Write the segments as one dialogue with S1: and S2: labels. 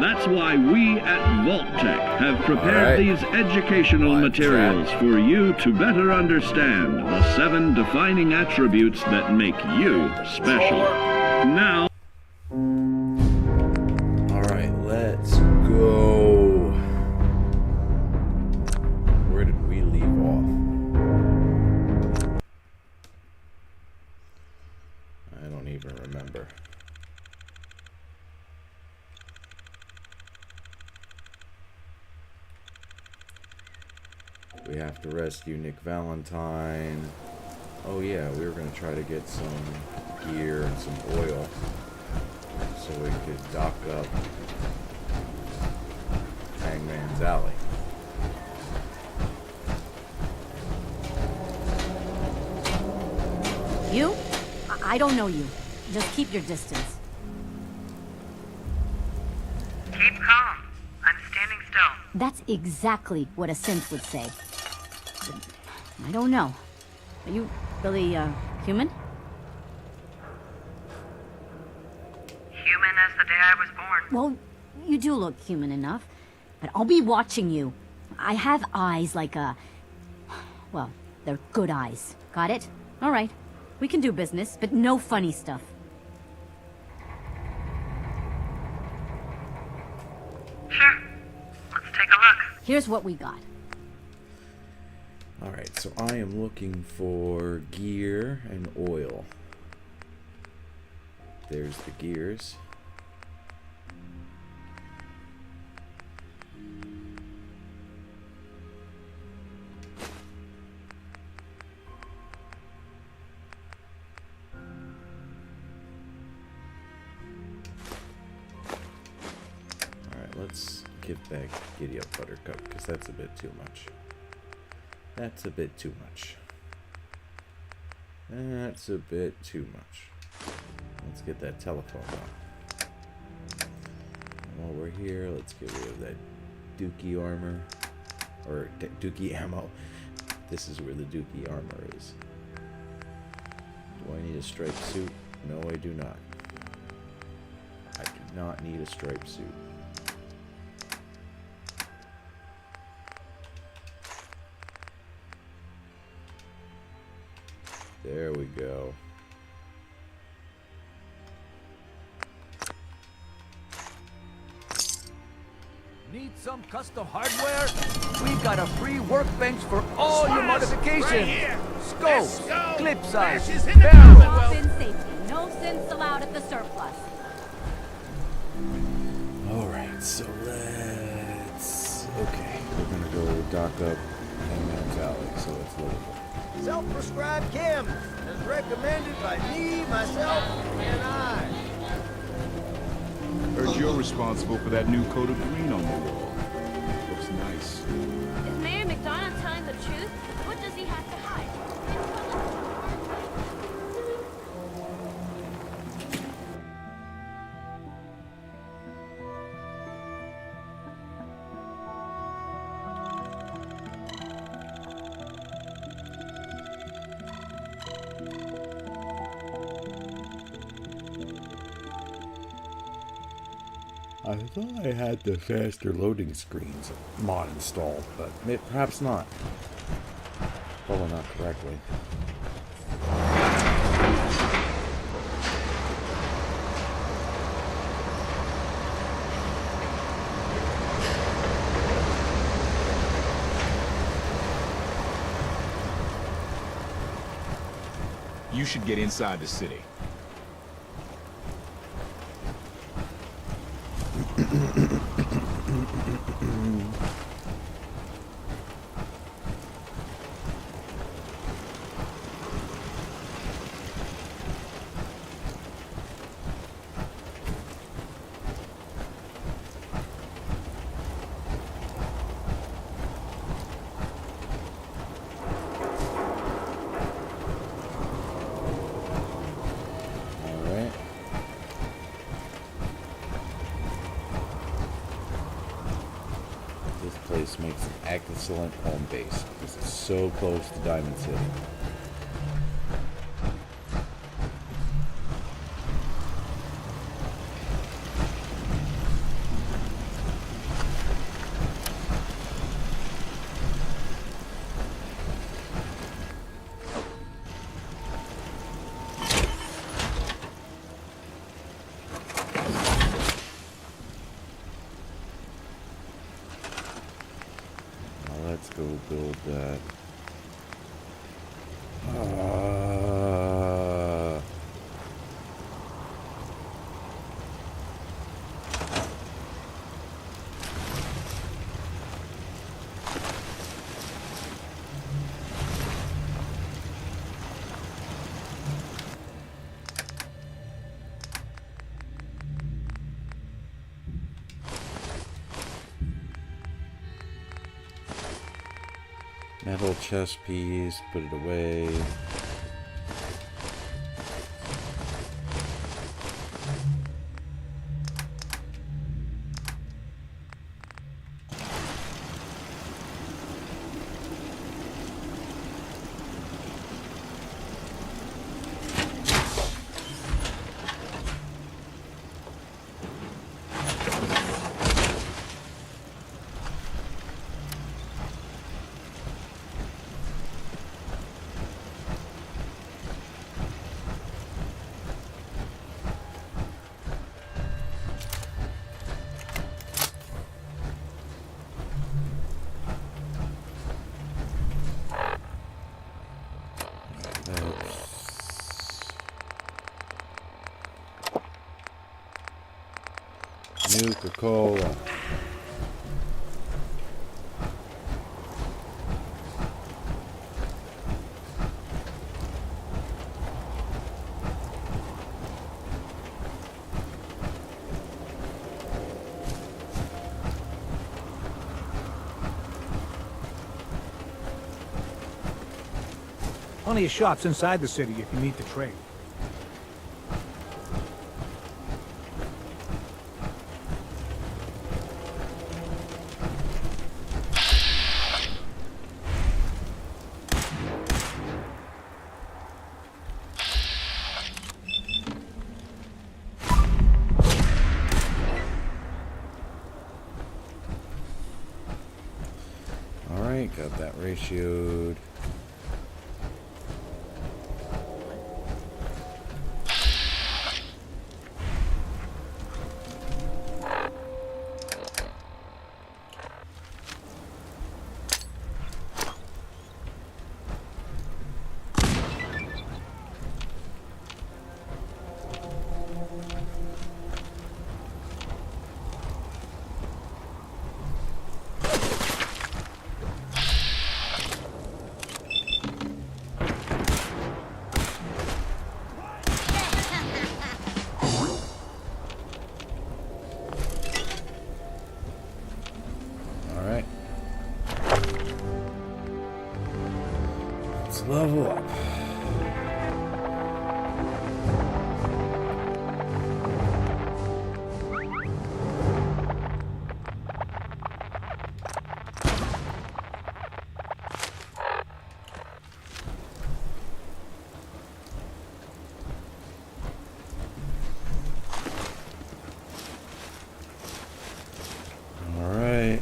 S1: That's why we at Vault-Tec have prepared these educational materials for you to better understand the 7 defining attributes that make you special. Now...
S2: Alright, let's go. Where did we leave off? I don't even remember. We have to rescue Nick Valentine. Oh yeah, we were going to try to get some gear and some oil so we could dock up Hangman's Alley.
S3: You? I don't know you. Just keep your distance.
S4: Keep calm. I'm standing still.
S3: That's exactly what a synth would say. I don't know. Are you really, human?
S4: Human as the day I was born.
S3: Well, you do look human enough. But I'll be watching you. I have eyes like well, they're good eyes. Got it? All right. We can do business, but no funny stuff.
S4: Sure. Let's take a look.
S3: Here's what we got.
S2: Alright, so I am looking for gear and oil. There's the gears. Alright, let's give back Giddy Up Buttercup, because that's a bit too much. That's a bit too much. That's a bit too much. Let's get that telephone out. And while we're here, let's get rid of that Dookie armor. Or Dookie ammo. This is where the Dookie armor is. Do I need a striped suit? No, I do not. I do not need a striped suit. There we go.
S5: Need some custom hardware? We've got a free workbench for all your modifications. Scopes, clip size, barrel.
S3: Drop-in safety. No synths allowed at the surplus.
S2: Alright, so let's... Okay, we're gonna go dock up Hangman's Alley, so it's livable.
S6: Self-prescribed chem, as recommended by me, myself, and I.
S7: Heard you're responsible for that new coat of green on the wall. Looks nice.
S8: Is Mayor McDonough telling the truth? What does he have to hide?
S2: I thought I had the faster loading screens mod installed, but perhaps not. Probably not correctly.
S7: You should get inside the city.
S2: Makes an excellent home base because it's so close to Diamond City. go build that. Metal chess piece, put it away. Nuka-Cola.
S5: Plenty of shops inside the city if you need to trade.
S2: Alright, got that ratioed. Level up. All right.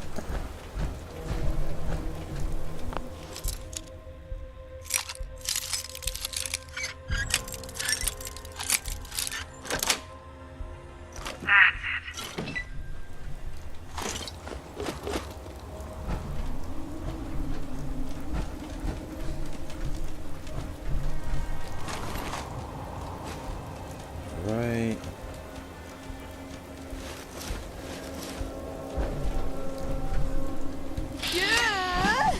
S2: Right.
S8: Yeah!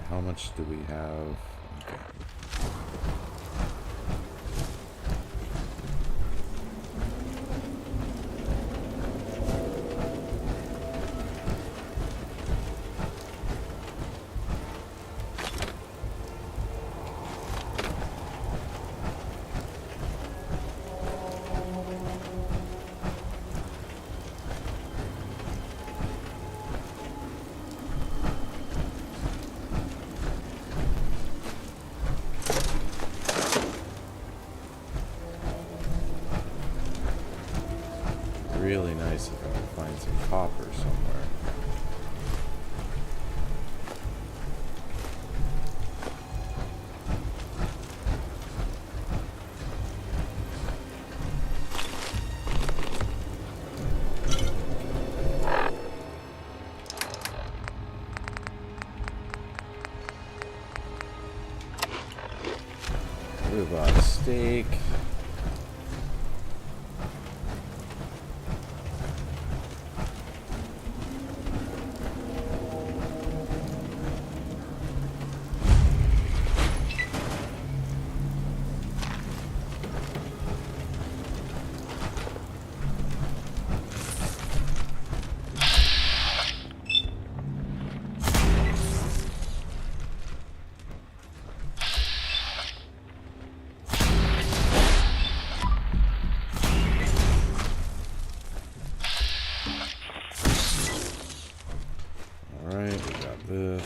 S2: How much do we have? Okay. Really nice if I can find some copper somewhere. steak. Alright, we got this.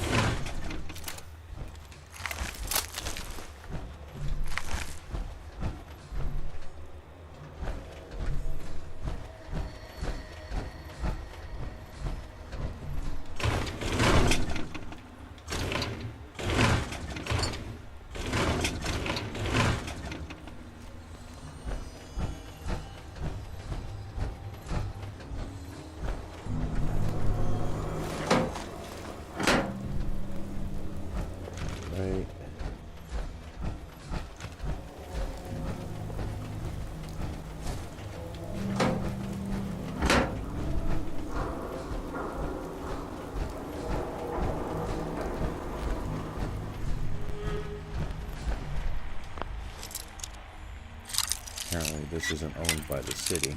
S2: Right. Apparently this isn't owned by the city.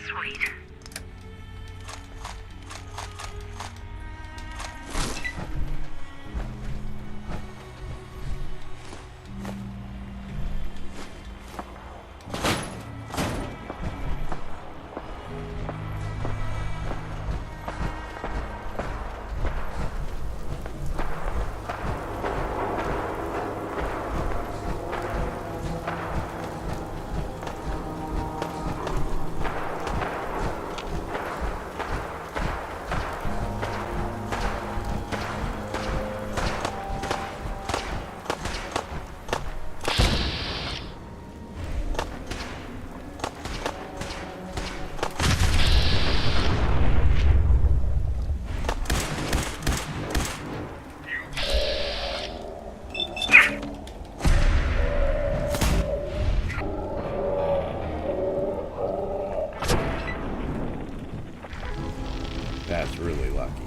S4: Sweet.
S2: That's really lucky.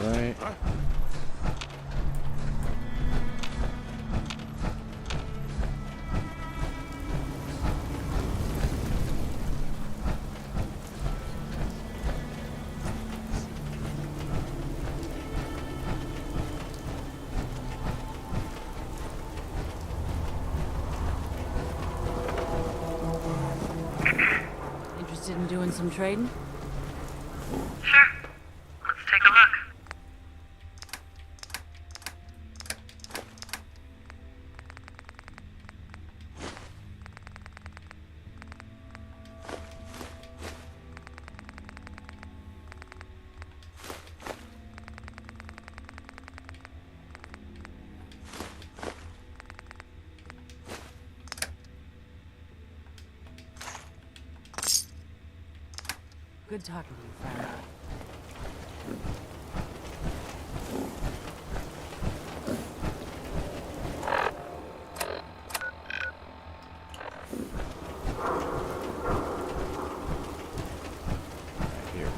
S2: Right.
S3: Interested in doing some trading?
S4: Sure. Let's take a look.
S3: Good talking to you, friend.
S2: Here.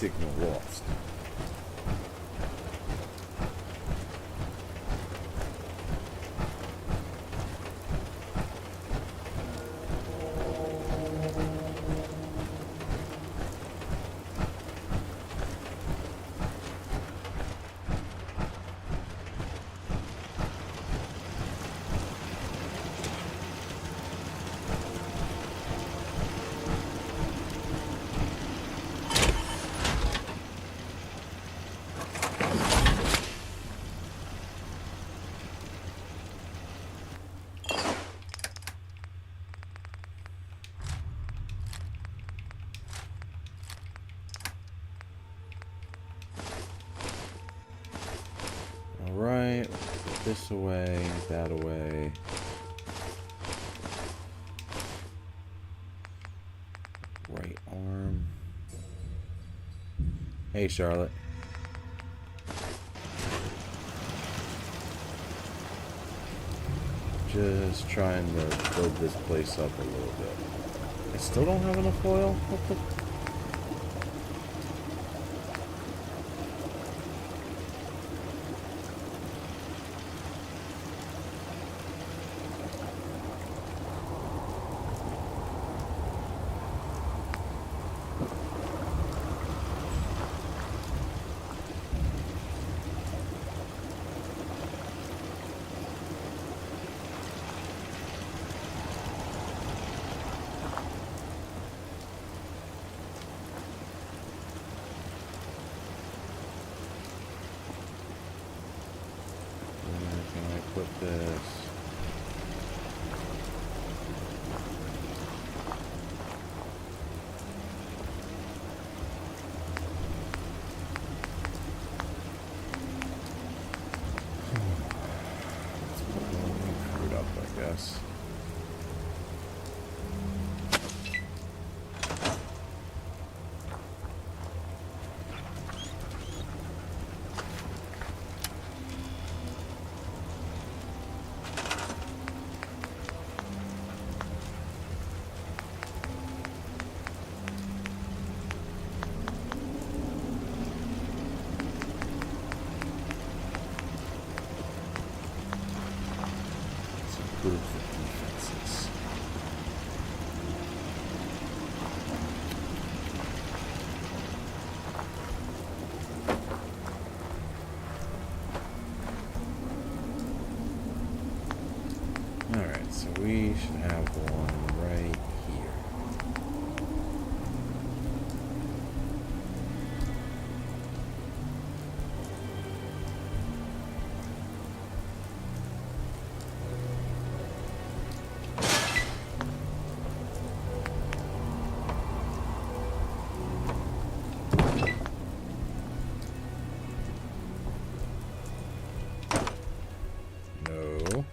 S2: signal lost. Alright, let's put this away, that away. Right arm. Hey, Charlotte. Just trying to build this place up a little bit. I still don't have enough oil? What the... Put this. Let's put the fruit up, I guess. Improve the defenses. Alright, so we should have one right here. No.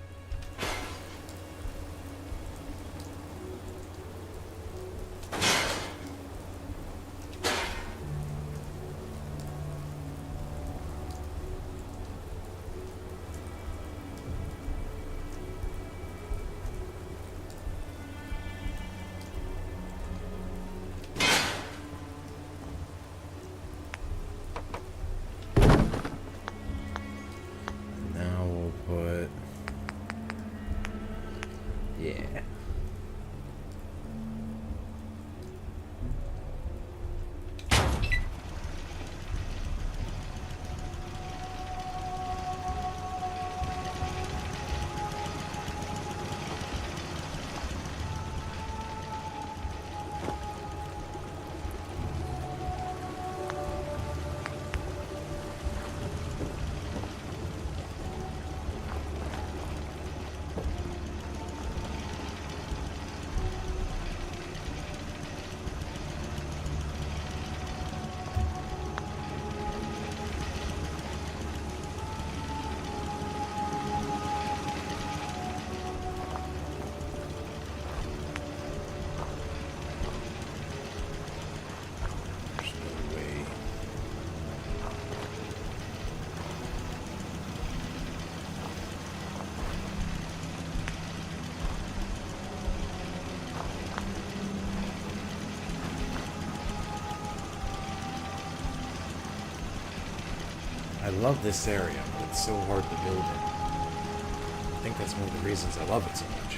S2: I love this area, but it's so hard to build in. I think that's one of the reasons I love it so much.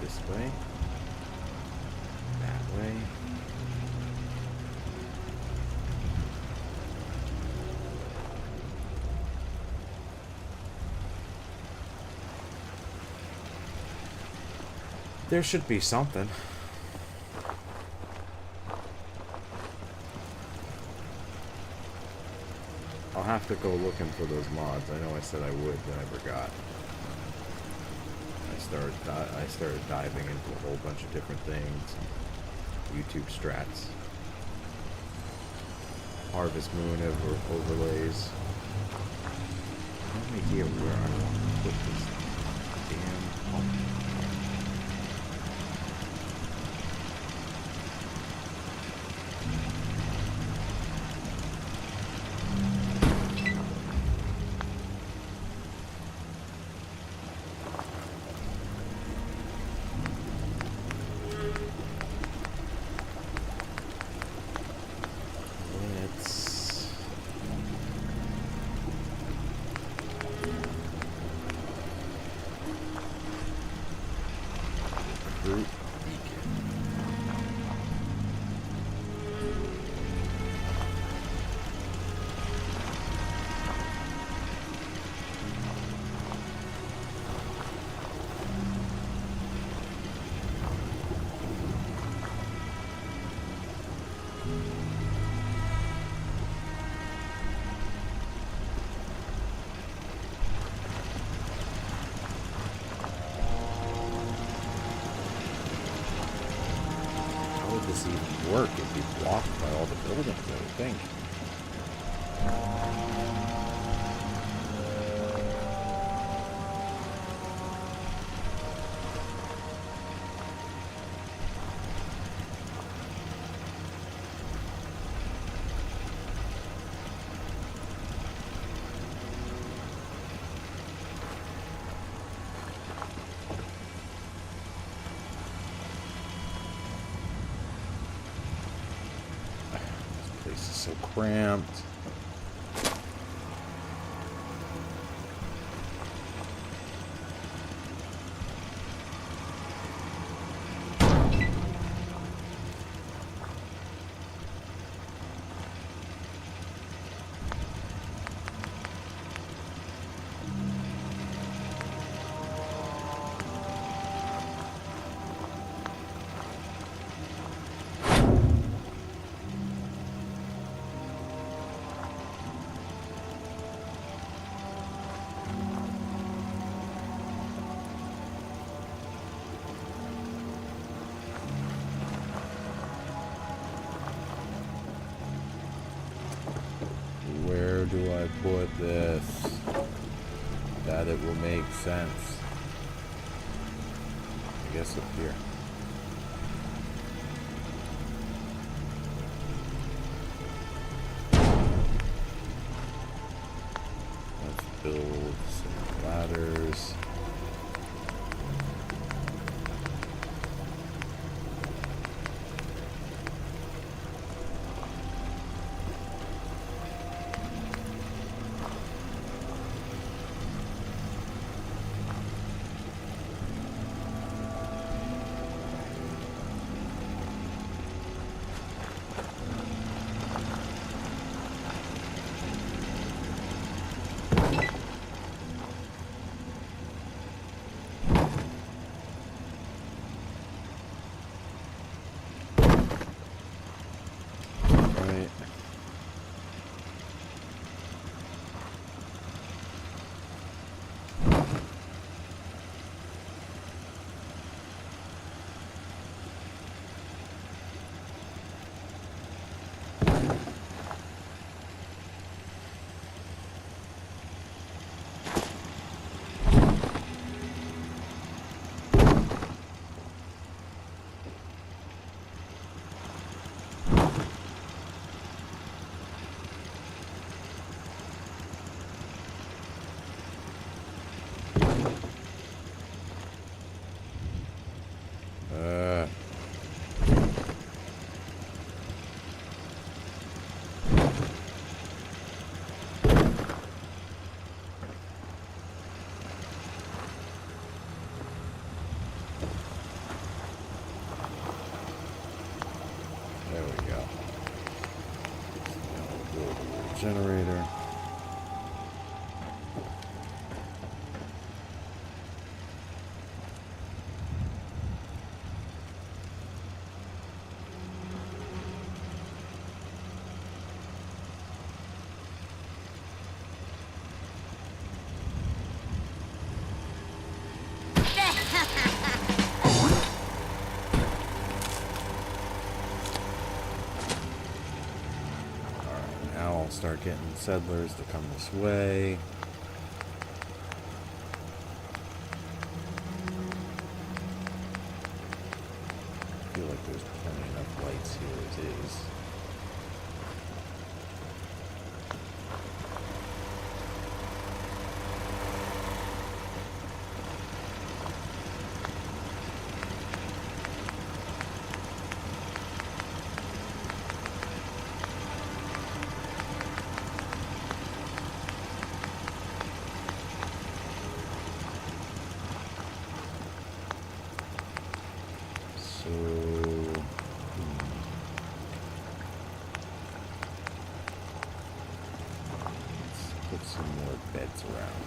S2: This way, that way. There should be something. I'll have to go looking for those mods. I know I said I would, then I forgot. I started diving into a whole bunch of different things. YouTube strats. Harvest Moon overlays. Let me hear where I want to put this damn pumpkin. This even work if you blocked by all the buildings, I would think. So cramped. Where do I put this that it will make sense? I guess up here. Let's build some ladders. generator. Start getting settlers to come this way. I feel like there's plenty enough lights here as is. Some more beds around.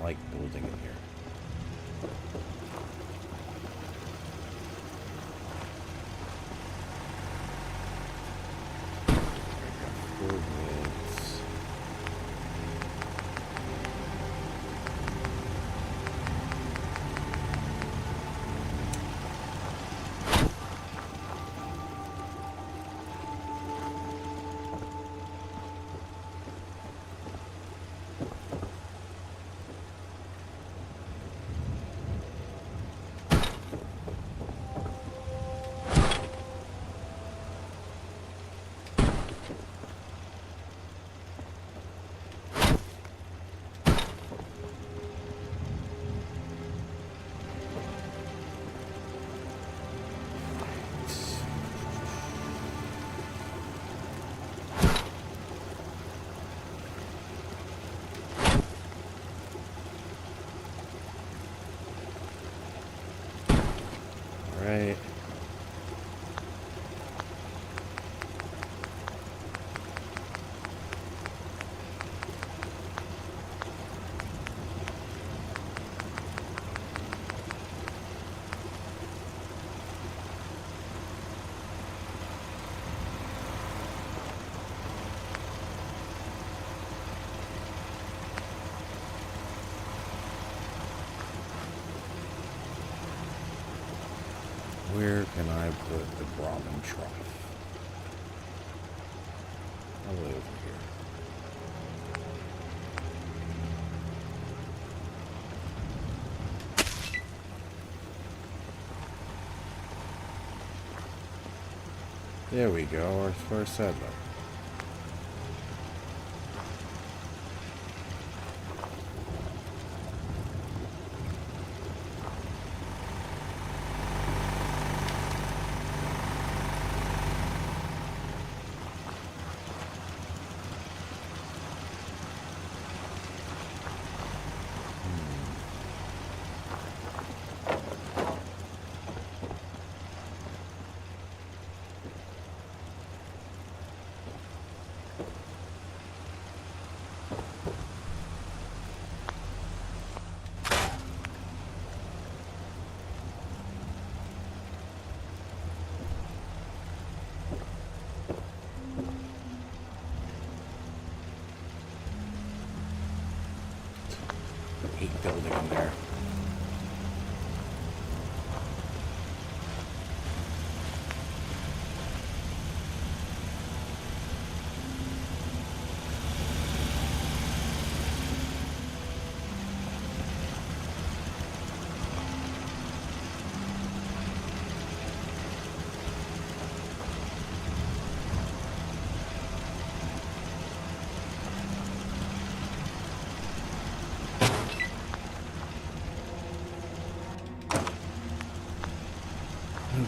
S2: Like building in here. Coordinates. Right. Where can I put the Brahmin trough? All the way over here. There we go, our first settler. I hate building them there.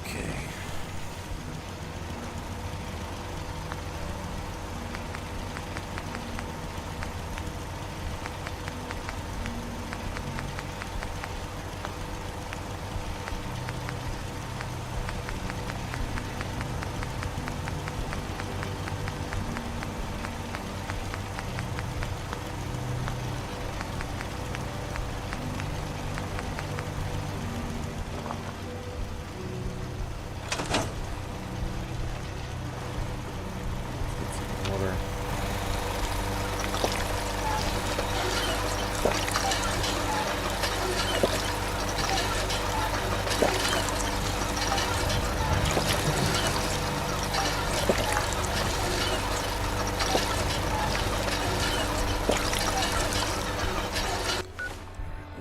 S2: Okay.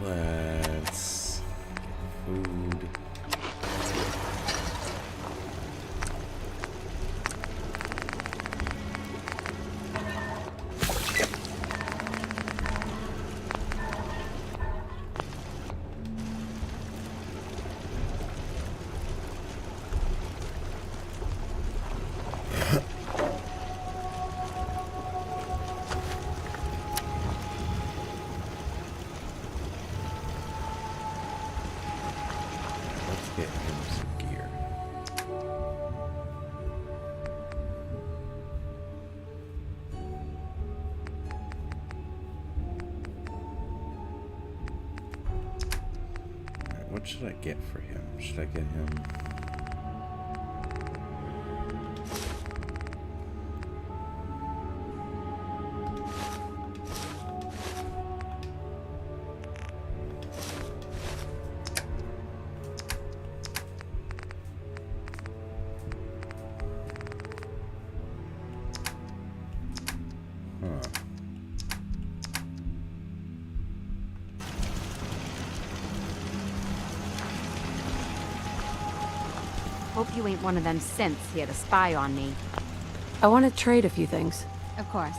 S2: Let's get food. Get him some gear. Alright, what should I get for him? Should I get him?
S3: Hope you ain't one of them synths here to spy on me.
S9: I want to trade a few things.
S3: Of course.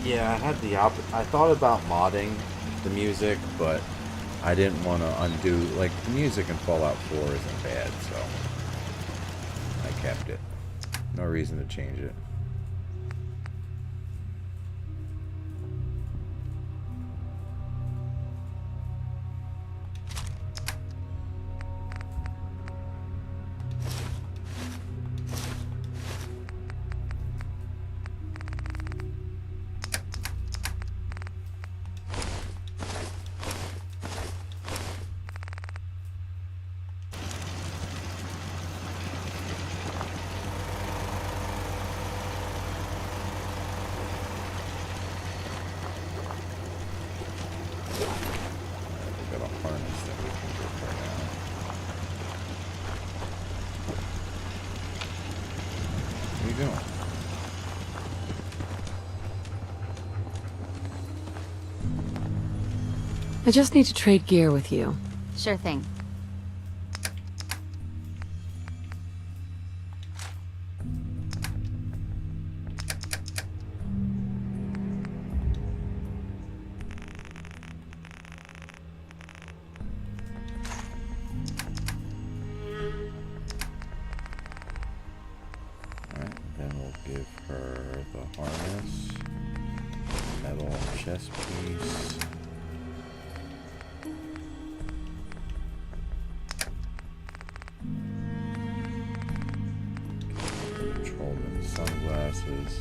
S2: Yeah, I had the I thought about modding the music, but I didn't want to undo, like, the music in Fallout 4 isn't bad, so I kept it. No reason to change it.
S9: I just need to trade gear with you.
S3: Sure thing.
S2: Alright, then we'll give her the harness, metal chest piece. Sunglasses.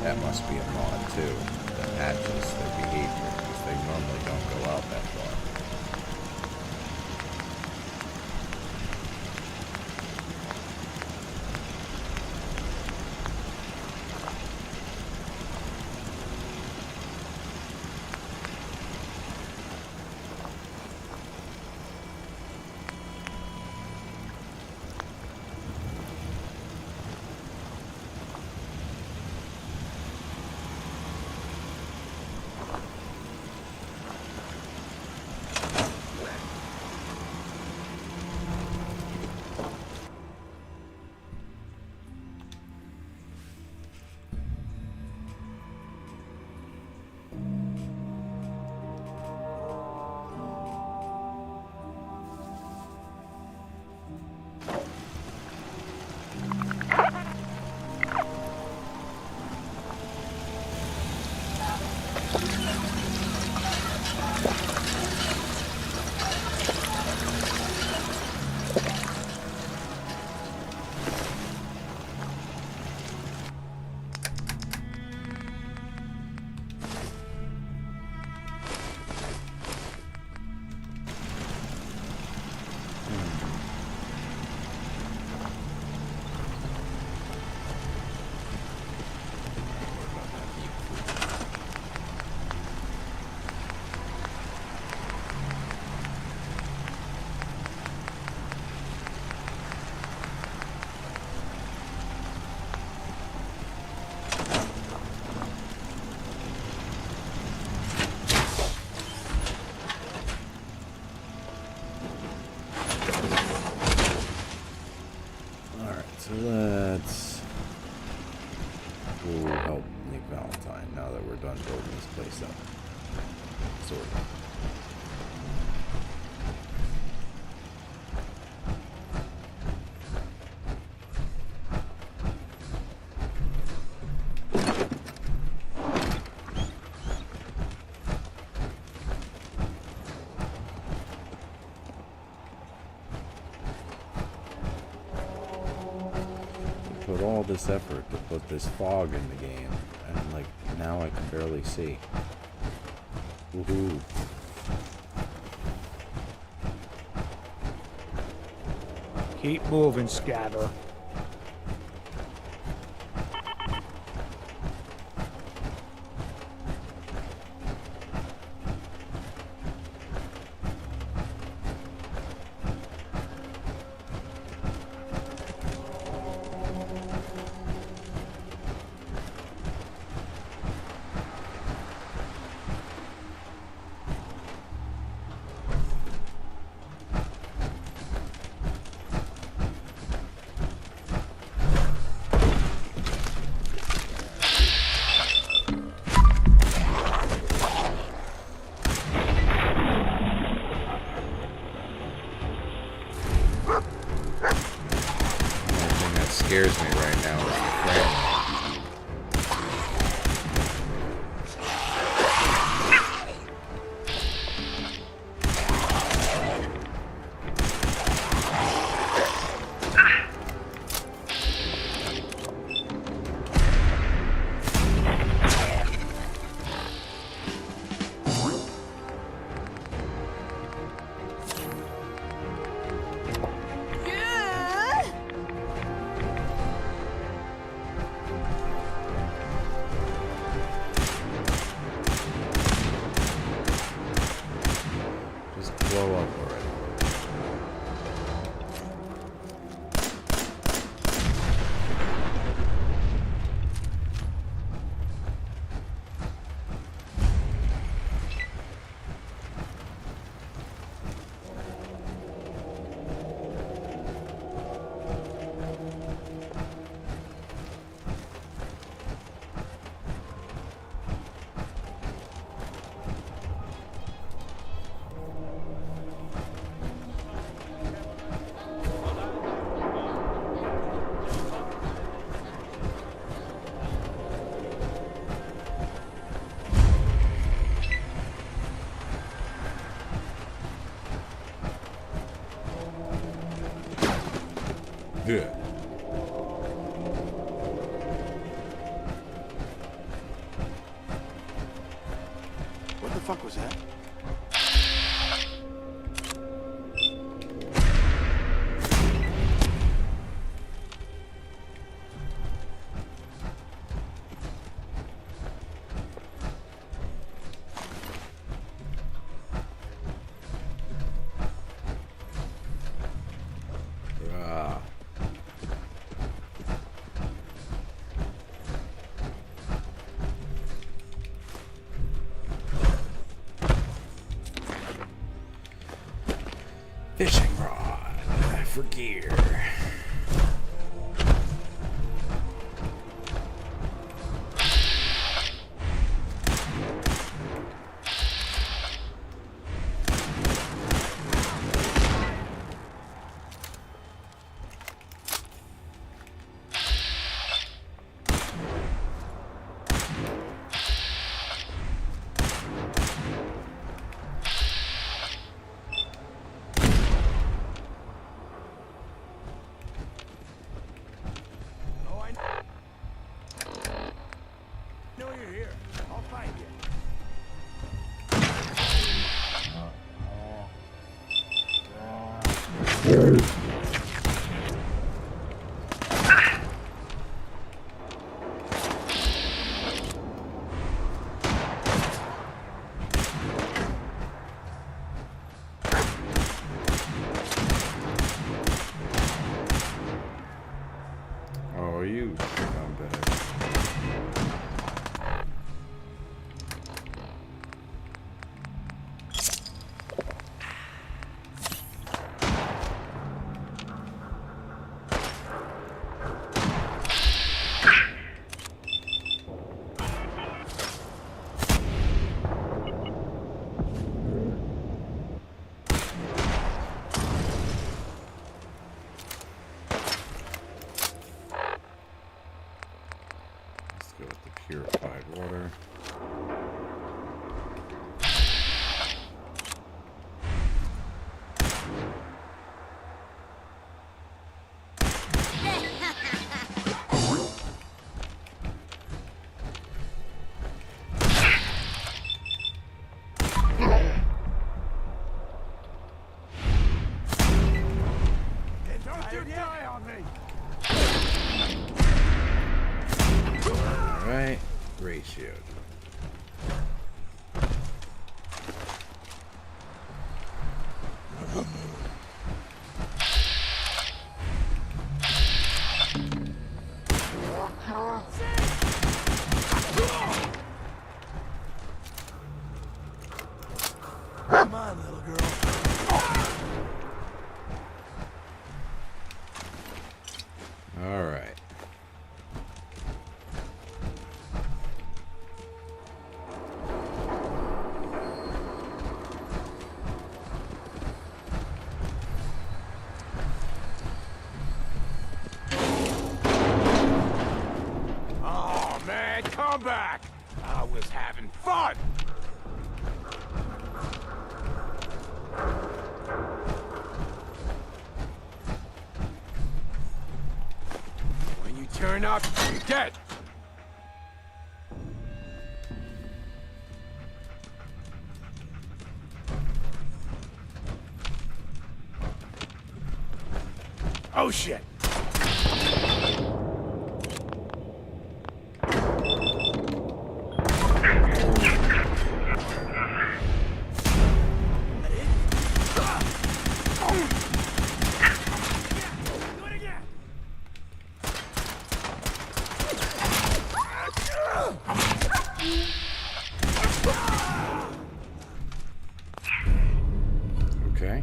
S2: That must be a mod too, that matches their behavior, because they normally don't go out that far. So let's go help Nick Valentine now that we're done building this place up. Sort of. Put all this effort to put this fog in the game, and like now I can barely see. Woohoo.
S10: Keep moving, Scatter.
S2: Scares me right now is the frame. Yeah.
S6: What the fuck was that?
S2: Ah. Fishing rod for gear.
S6: know you're here. I'll find you.
S2: Oh, you scumbag. Let's go with the purified water.
S6: And don't you die on me!
S2: Alright, ratio.
S6: Come on, little girl.
S2: Alright.
S6: Oh, man, come back! I was having fun! When you turn up, you're dead! Oh, shit!
S2: Okay.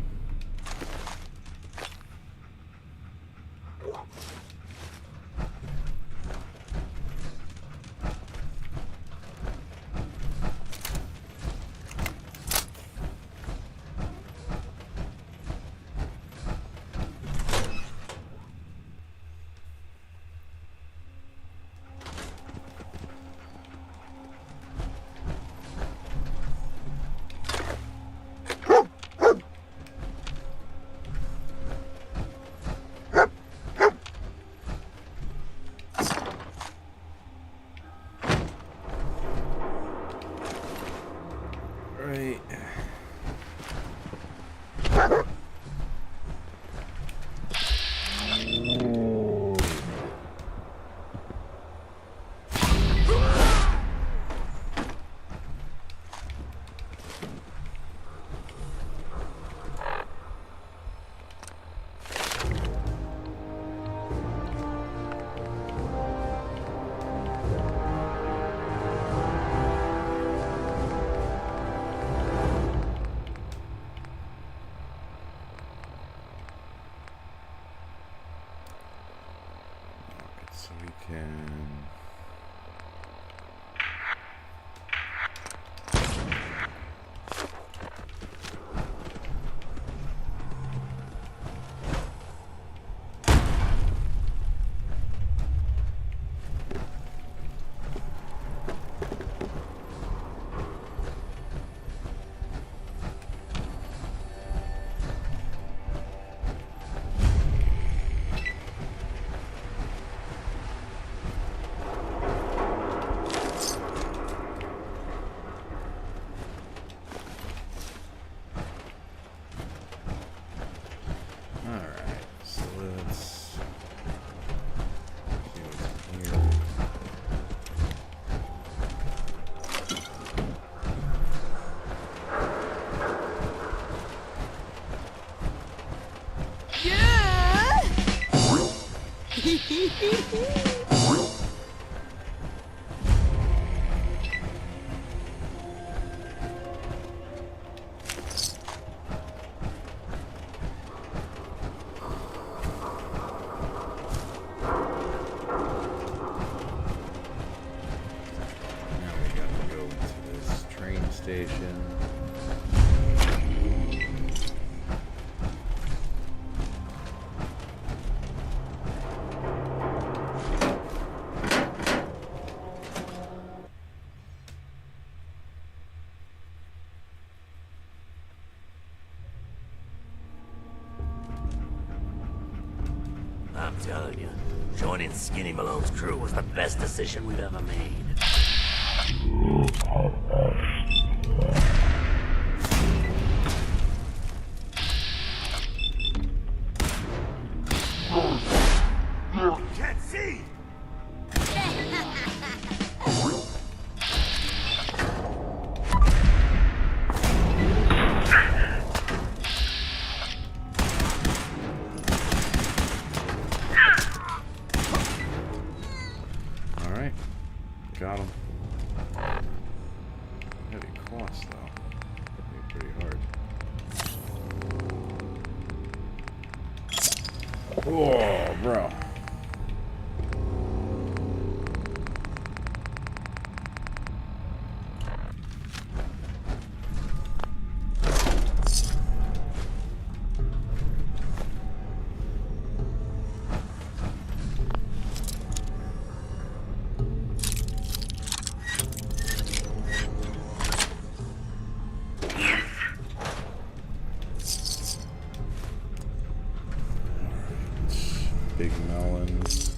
S2: so we can. Station.
S11: I'm telling you, joining Skinny Malone's crew was the best decision we've ever made. Can't see!
S2: Alright, got him. Heavy cost though. That'd be pretty hard. Whoa, bro. Big melons.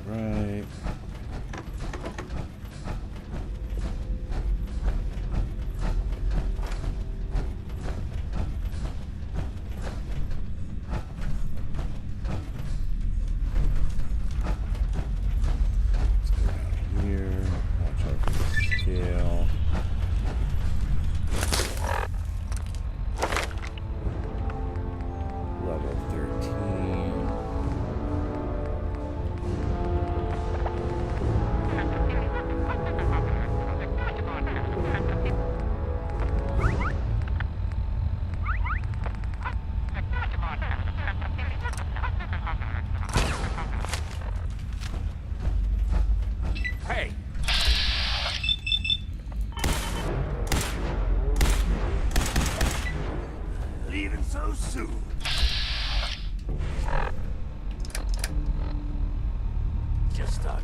S2: Right. Let's go down here. Watch out for the scale. Level 13.
S5: Hey!
S11: Leaving so soon. Just start.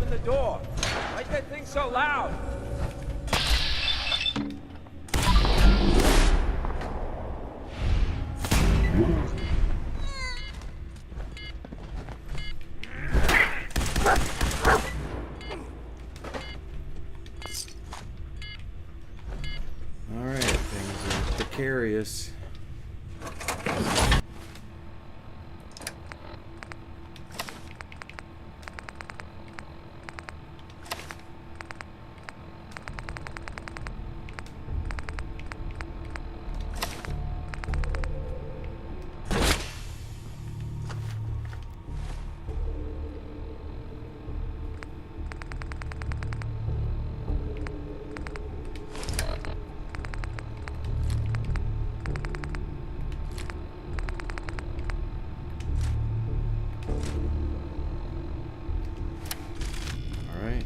S6: open the door. Why's that thing so loud?
S2: Alright, things are precarious. Alright.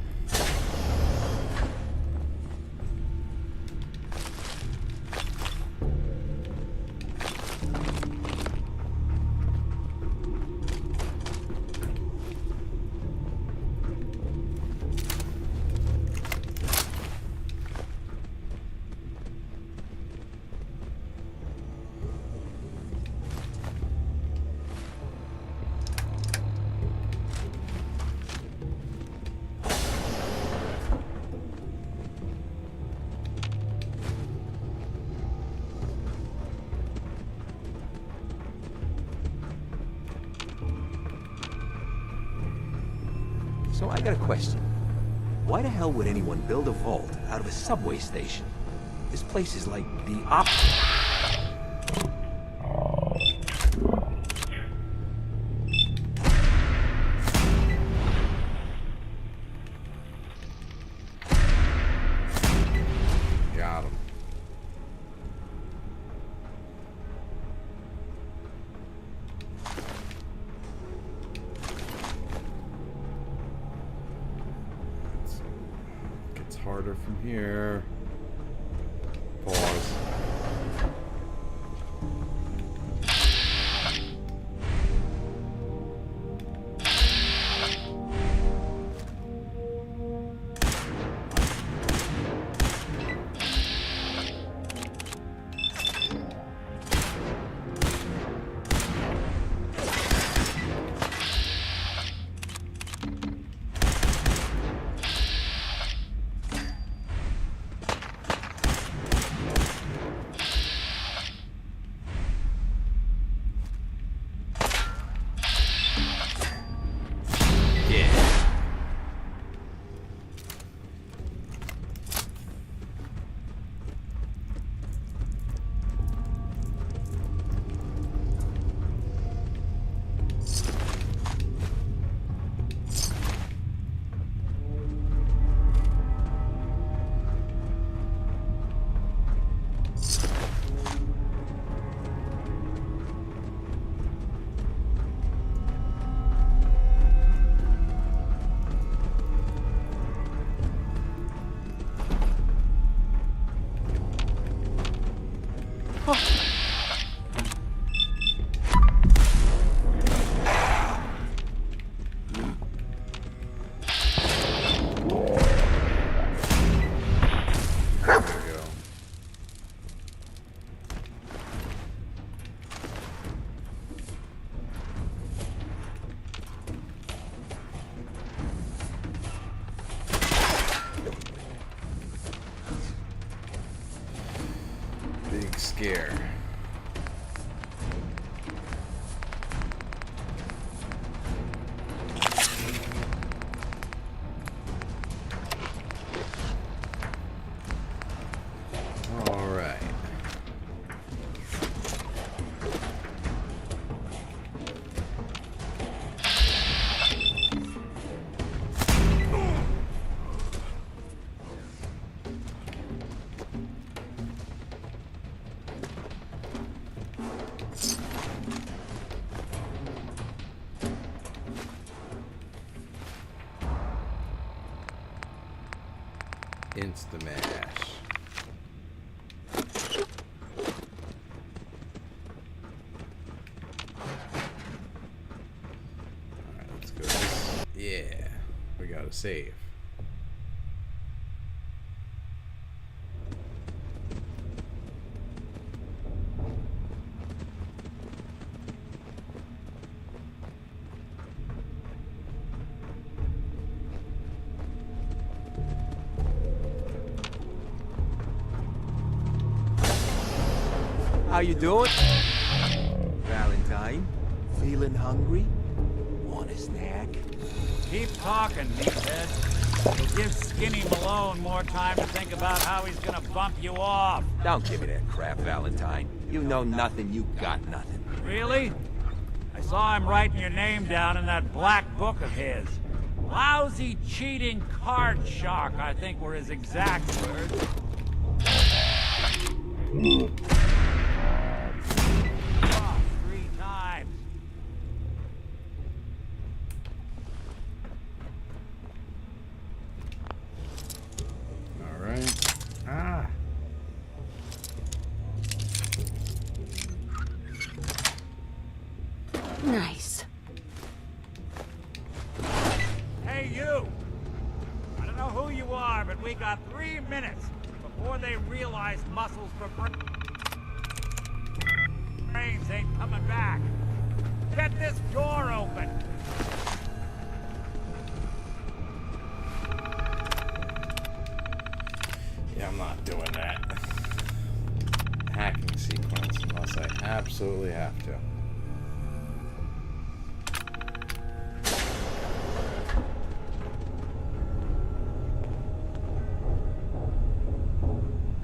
S5: So I got a question. Why the hell would anyone build a vault out of a subway station? This place is like the
S2: Got him. Gets harder from here. Pause. Big scare. All right. Insta-mash. Alright, let's go. Yeah. we gotta save.
S6: How you doing? Valentine? Feeling hungry? Want a snack?
S5: Keep talking, meathead. It'll give Skinny Malone more time to think about how he's gonna bump you off.
S6: Don't give me that crap, Valentine. You know nothing, you got nothing.
S5: Really? I saw him writing your name down in that black book of his. Lousy, cheating card shark, I think were his exact words. Oh, 3 times.
S2: All right. Ah.
S9: Nice.
S5: Hey, you! I don't know who you are, but we got 3 minutes before they realize muscles for brains ain't coming back. Get this door open!
S2: Yeah, I'm not doing that. Hacking sequence unless I absolutely have to.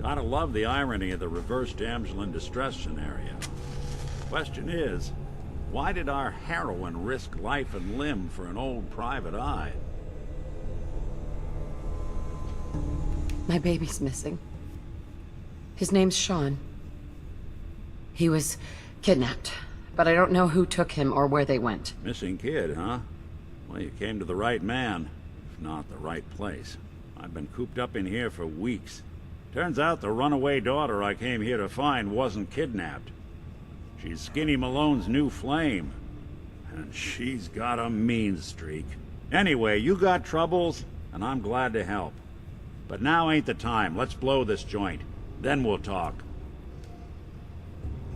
S12: Gotta love the irony of the reverse damsel in distress scenario. Question is, why did our heroine risk life and limb for an old private eye?
S9: My baby's missing. His name's Sean. He was kidnapped, but I don't know who took him or where they went.
S12: Missing kid, huh? Well, you came to the right man, if not the right place. I've been cooped up in here for weeks. Turns out the runaway daughter I came here to find wasn't kidnapped. She's Skinny Malone's new flame. And she's got a mean streak. Anyway, you got troubles, and I'm glad to help. But now ain't the time. Let's blow this joint. Then we'll talk.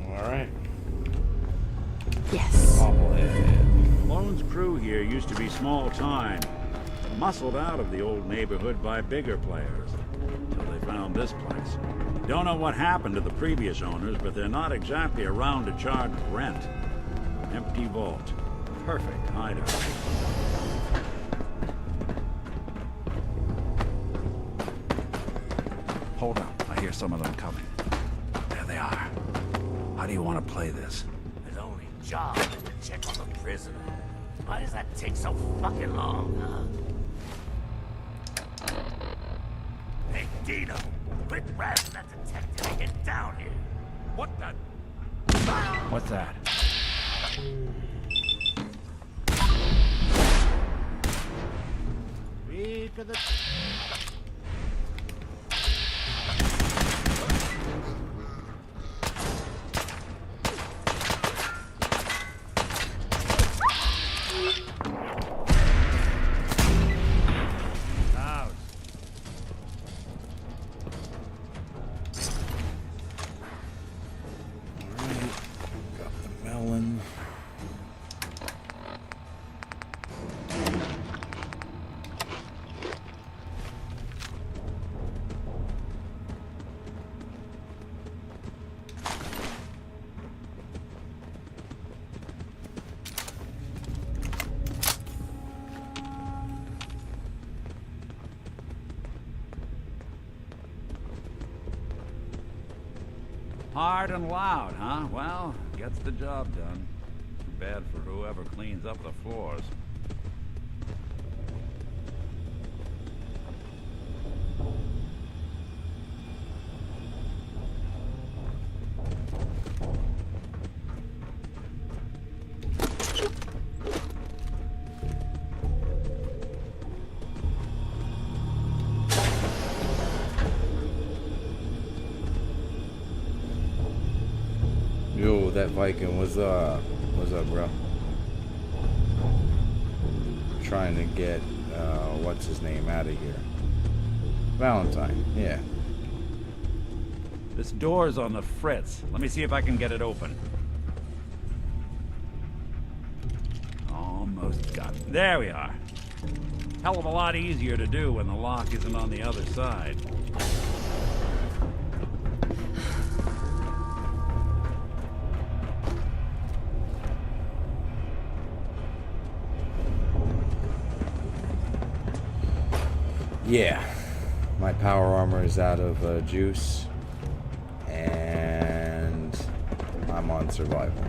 S2: Alright.
S9: Yes.
S12: Malone's crew here used to be small time. Muscled out of the old neighborhood by bigger players. Till they found this place. Don't know what happened to the previous owners, but they're not exactly around to charge rent. Empty vault. Perfect hideout.
S5: Hold up, I hear some of them coming. There they are. How do you want to play this?
S11: His only job is to check on the prisoner. Why does that take so fucking long, huh? Hey, Dino, quit razzing that detective and get down here.
S5: What the? What's that? Speak of the...
S12: Hard and loud, huh? Well, gets the job done. Too bad for whoever cleans up the floors.
S2: Yo, that Viking, what's up, bro? Trying to get what's his name out of here? Valentine, yeah.
S12: This door's on the fritz. Let me see if I can get it open. Almost got it. There we are. Hell of a lot easier to do when the lock isn't on the other side.
S2: Yeah, my power armor is out of juice, and I'm on survival.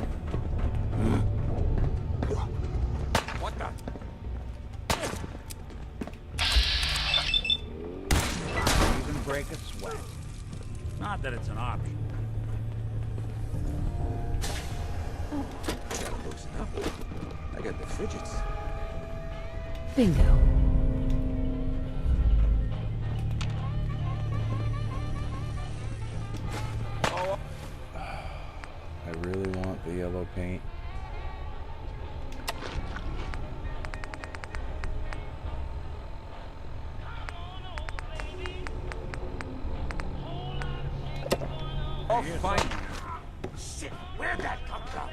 S12: What the? Even break a sweat. Not that it's an option.
S6: Gotta loosen up. I got the fidgets.
S9: Bingo.
S2: I really want the yellow paint.
S5: Oh, fine.
S11: Shit, where'd that come from?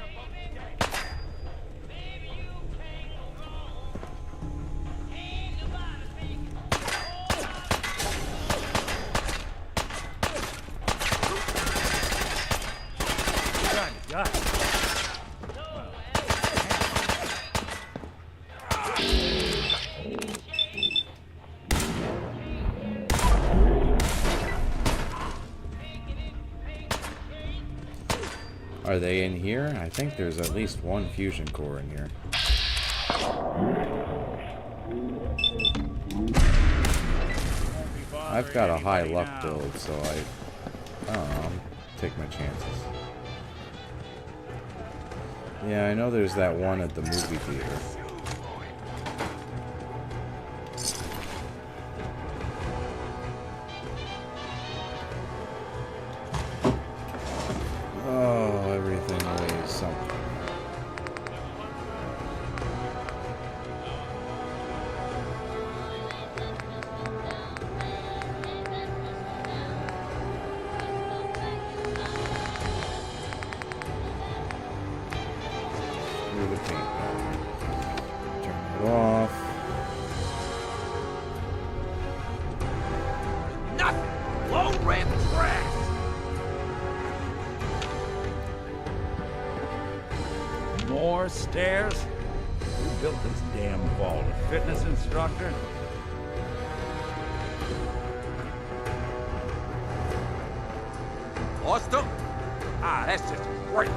S12: God.
S2: Are they in here? I think there's at least one fusion core in here. I've got a high luck build, so I don't know, I'll take my chances. Yeah, I know there's that one at the movie theater. Oh, everything weighs something. The paint back. Turn it off.
S11: Nothing! Low rent trash!
S12: More stairs? Who built this damn vault? A fitness instructor?
S5: Austin? Ah, that's just great.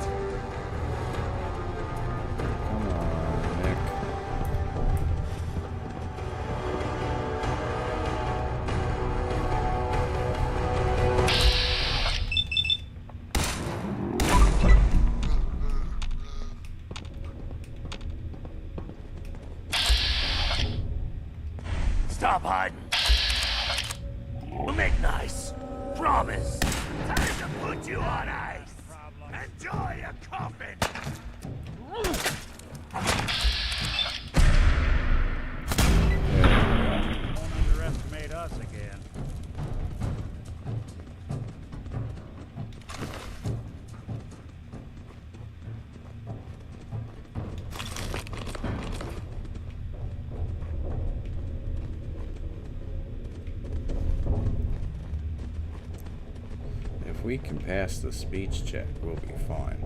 S2: Come on, Nick.
S11: Stop hiding. We'll make nice. Promise. Time to put you on ice. Enjoy your coffin.
S12: Don't underestimate us again.
S2: If we can pass the speech check, we'll be fine.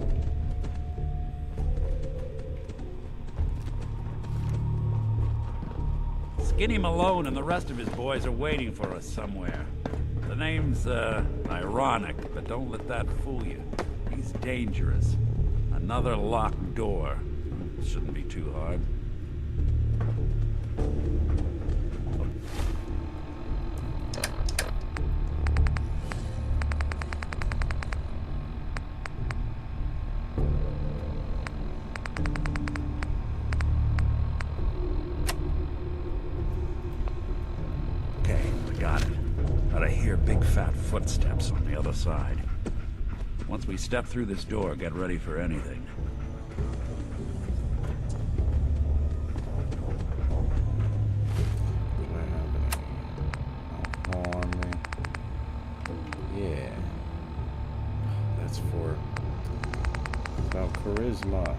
S12: Skinny Malone and the rest of his boys are waiting for us somewhere. The name's, ironic, but don't let that fool you. He's dangerous. Another locked door. Shouldn't be too hard. Big fat footsteps on the other side. Once we step through this door, get ready for anything.
S2: charisma.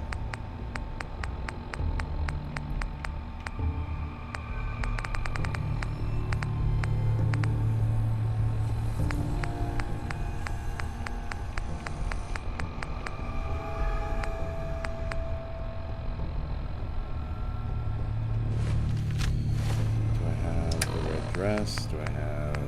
S2: Do I have the red dress? Do I have...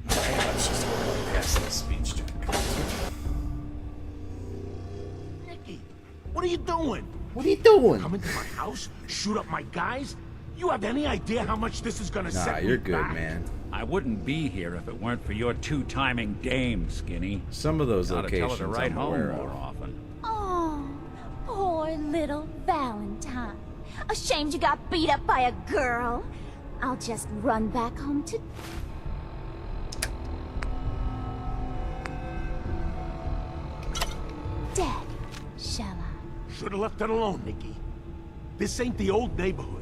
S2: Let's just go past this speech track.
S11: Nicky, what are you doing?
S2: What are you doing?
S11: Come into my house, shoot up my guys? You have any idea how much this is gonna
S2: Nah,
S11: set
S2: you're
S11: me
S2: good,
S11: back?
S2: man.
S12: I wouldn't be here if it weren't for your two-timing dame, Skinny.
S2: Some of those
S12: Gotta tell her
S2: locations
S12: to write
S2: I'm
S12: home
S2: aware
S12: more
S2: of.
S12: often.
S8: Oh, poor little Valentine. Ashamed you got beat up by a girl. I'll just run back home to... Dad, shall I?
S11: Should've left it alone, Nicky. This ain't the old neighborhood.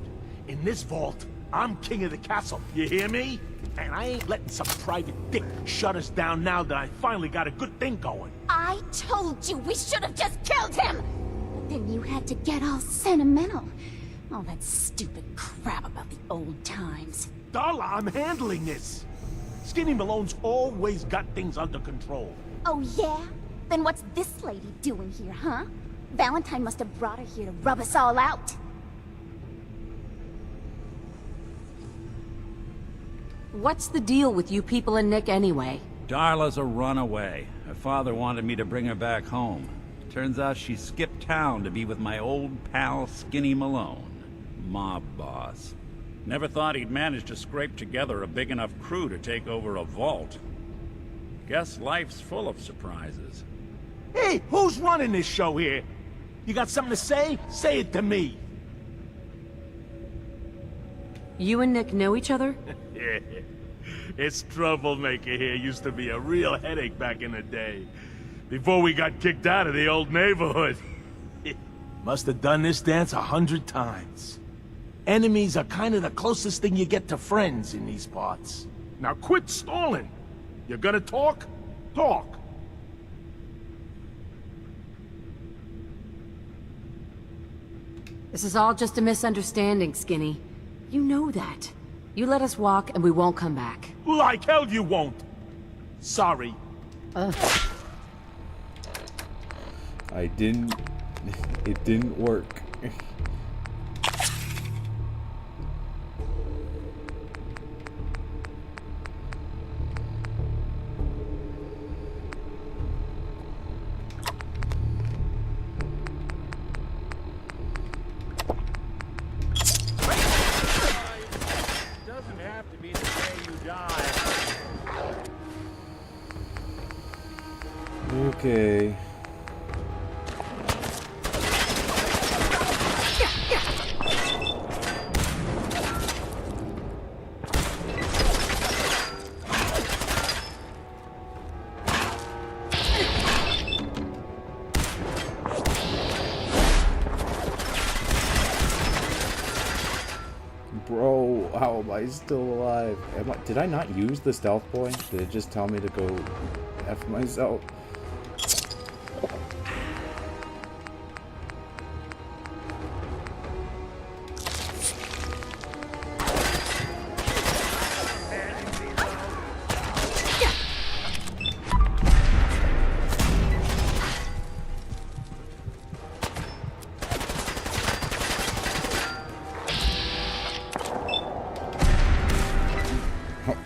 S11: In this vault, I'm king of the castle. You hear me? And I ain't letting some private dick shut us down now that I finally got a good thing going.
S8: I told you we should have just killed him! But then you had to get all sentimental. All that stupid crap about the old times.
S11: Darla, I'm handling this. Skinny Malone's always got things under control.
S8: Oh yeah? Then what's this lady doing here, huh? Valentine must have brought her here to rub us all out.
S9: What's the deal with you people and Nick anyway?
S12: Darla's a runaway. Her father wanted me to bring her back home. Turns out she skipped town to be with my old pal Skinny Malone, mob boss. Never thought he'd manage to scrape together a big enough crew to take over a vault. Guess life's full of surprises.
S11: Hey, who's running this show here? You got something to say? Say it to me.
S9: You and Nick know each other?
S11: Yeah. This troublemaker here used to be a real headache back in the day. Before we got kicked out of the old neighborhood. Must have done this dance 100 times. Enemies are kind of the closest thing you get to friends in these parts. Now quit stalling. You're gonna talk? Talk.
S9: This is all just a misunderstanding, Skinny. You know that. You let us walk and we won't come back.
S11: Like hell you won't. Sorry.
S2: I didn't... It didn't work.
S11: Doesn't have to be the day you die.
S2: Okay. Bro, how am I still alive? Did I not use the stealth boy? Did it just tell me to go F myself?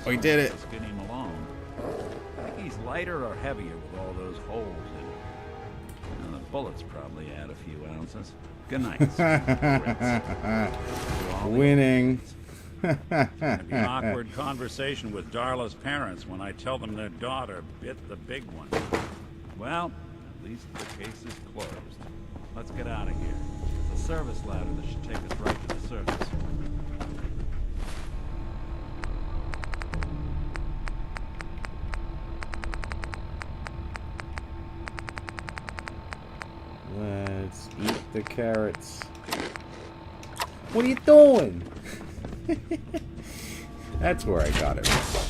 S2: We did it.
S12: Skinny Malone. Think he's lighter or heavier with all those holes in it? And the bullets probably add a few ounces. Good night.
S2: Winning.
S12: It's gonna be an awkward conversation with Darla's parents when I tell them their daughter bit the big one. Well, at least the case is closed. Let's get out of here. There's a service ladder that should take us right to the surface.
S2: Let's eat the carrots. What are you doing? That's where I got it from.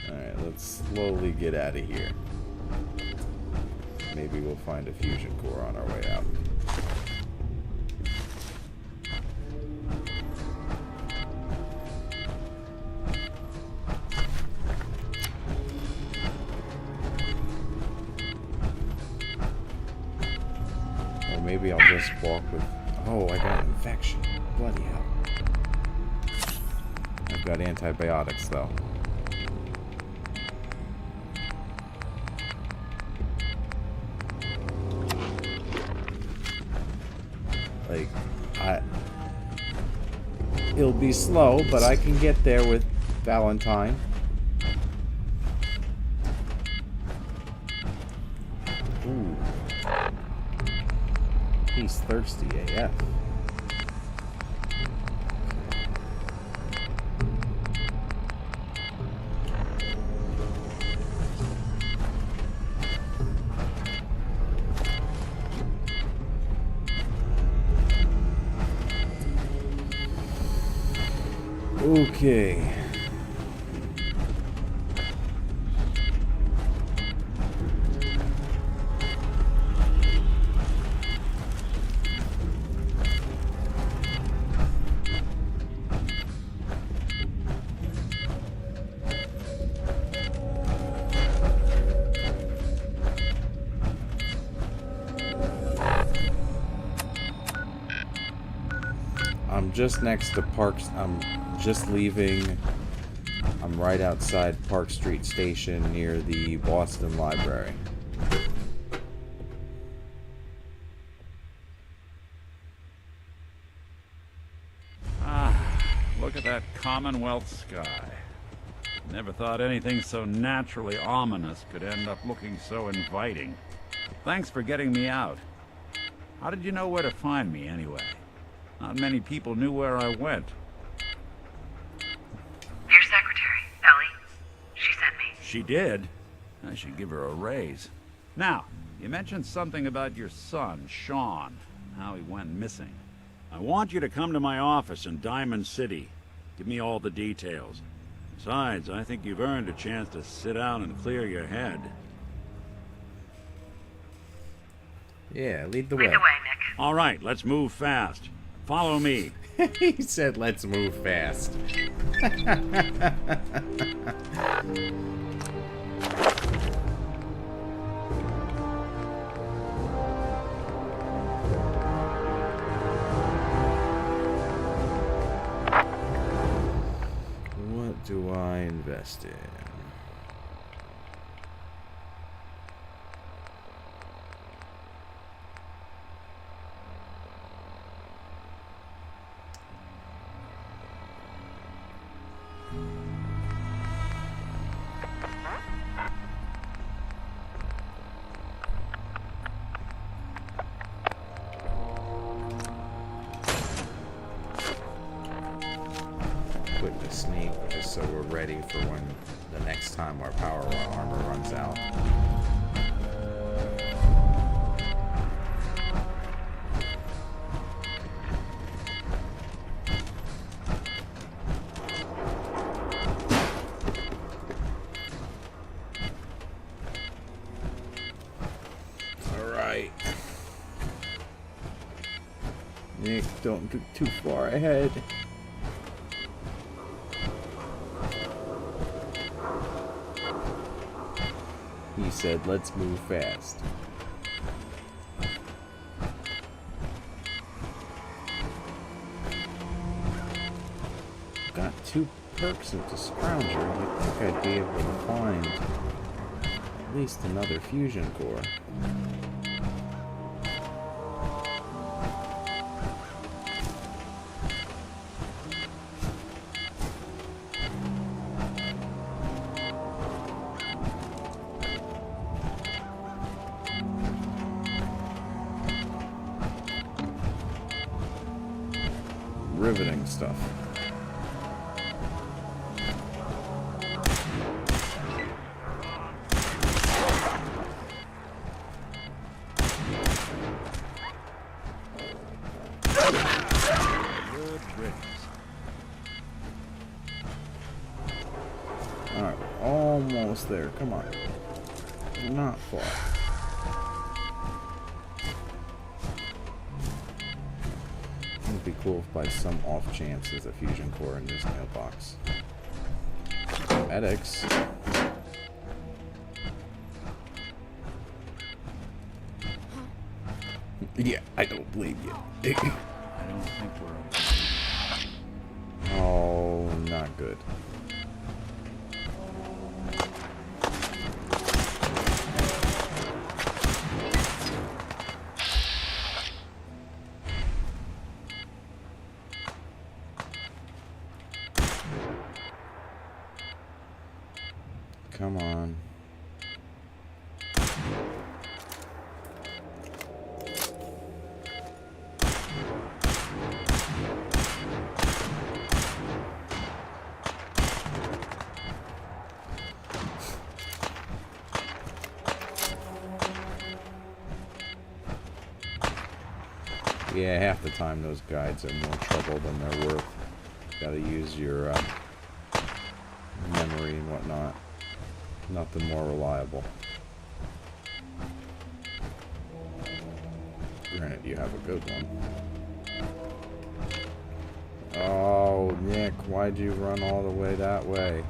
S2: Alright, let's slowly get out of here. Maybe we'll find a fusion core on our way out. Maybe I'll just walk with... Oh, I got an infection. Bloody hell. I've got antibiotics, though. Like, it'll be slow, but I can get there with Valentine. Ooh. He's thirsty AF. Okay. I'm just next to Parks. I'm just leaving. I'm right outside Park Street Station near the Boston Library.
S12: Look at that Commonwealth sky. Never thought anything so naturally ominous could end up looking so inviting. Thanks for getting me out. How did you know where to find me, anyway? Not many people knew where I went.
S4: Your secretary, Ellie. She sent me.
S12: She did? I should give her a raise. Now, you mentioned something about your son, Sean, how he went missing. I want you to come to my office in Diamond City. Give me all the details. Besides, I think you've earned a chance to sit down and clear your head.
S2: Yeah, lead the way.
S4: Lead the way, Nick.
S12: All right, let's move fast. Follow me.
S2: He said, let's move fast. What do I invest in? Quit the sneak just so we're ready for when the next time our power armor runs out. Alright. Nick, don't get too far ahead. He said, let's move fast. Got two perks into Scrounger, you'd think I'd be able to find at least another fusion core. Riveting stuff. Alright, almost there. Come on. Not far. It'd be cool if by some off chance there's a fusion core in this mailbox. Medics. Yeah, I don't believe you.
S12: I don't think we're...
S2: Oh, not good. Come on. Yeah, half the time those guides are more trouble than they're worth. Gotta use your memory and whatnot. Nothing more reliable. Granted, you have a good one. Oh, Nick, why'd you run all the way that way?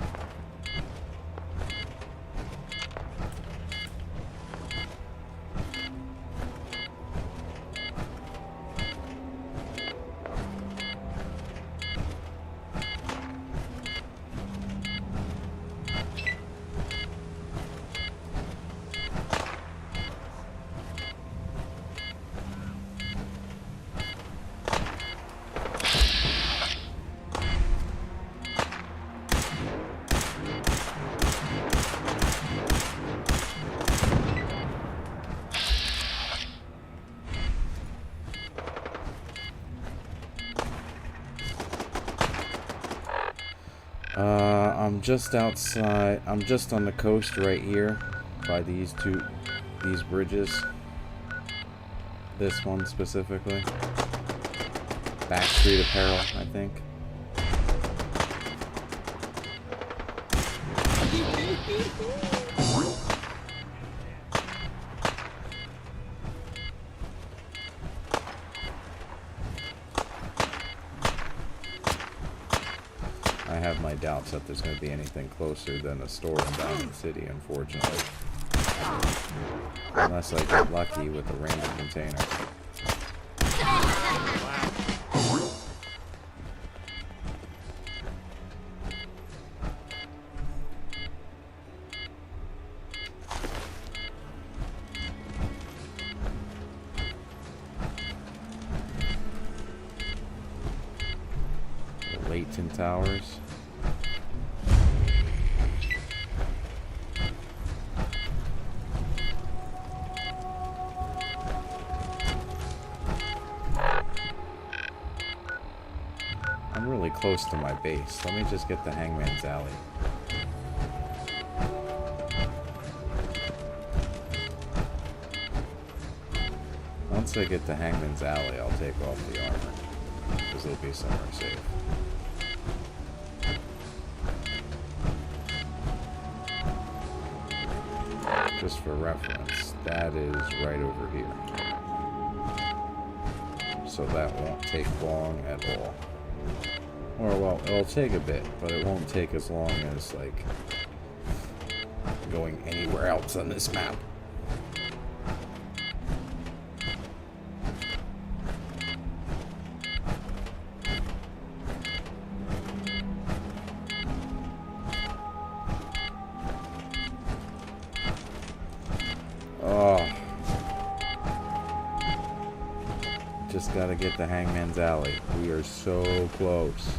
S2: I'm just outside. I'm just on the coast right here by these bridges. This one specifically. Backstreet Apparel, I think. I have my doubts that there's going to be anything closer than a store in Diamond City, unfortunately. Unless I get lucky with a random container. The Leighton Towers. I'm really close to my base. Let me just get the Hangman's Alley. Once I get to Hangman's Alley, I'll take off the armor. Because it'll be somewhere safe. Just for reference, that is right over here. So that won't take long at all. Or, well, it'll take a bit, but it won't take as long as, like, going anywhere else on this map. just gotta get the Hangman's Alley. We are so close.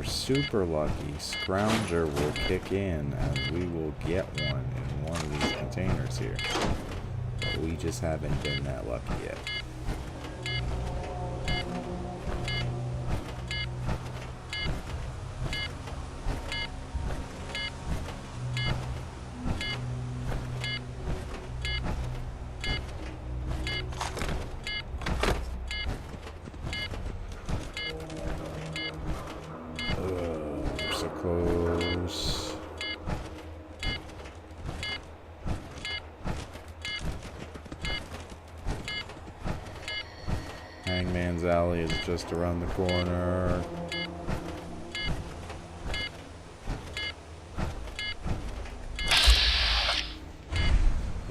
S2: Super lucky, Scrounger will kick in and we will get one in one of these containers here. But we just haven't been that lucky yet. Close. Hangman's Alley is just around the corner.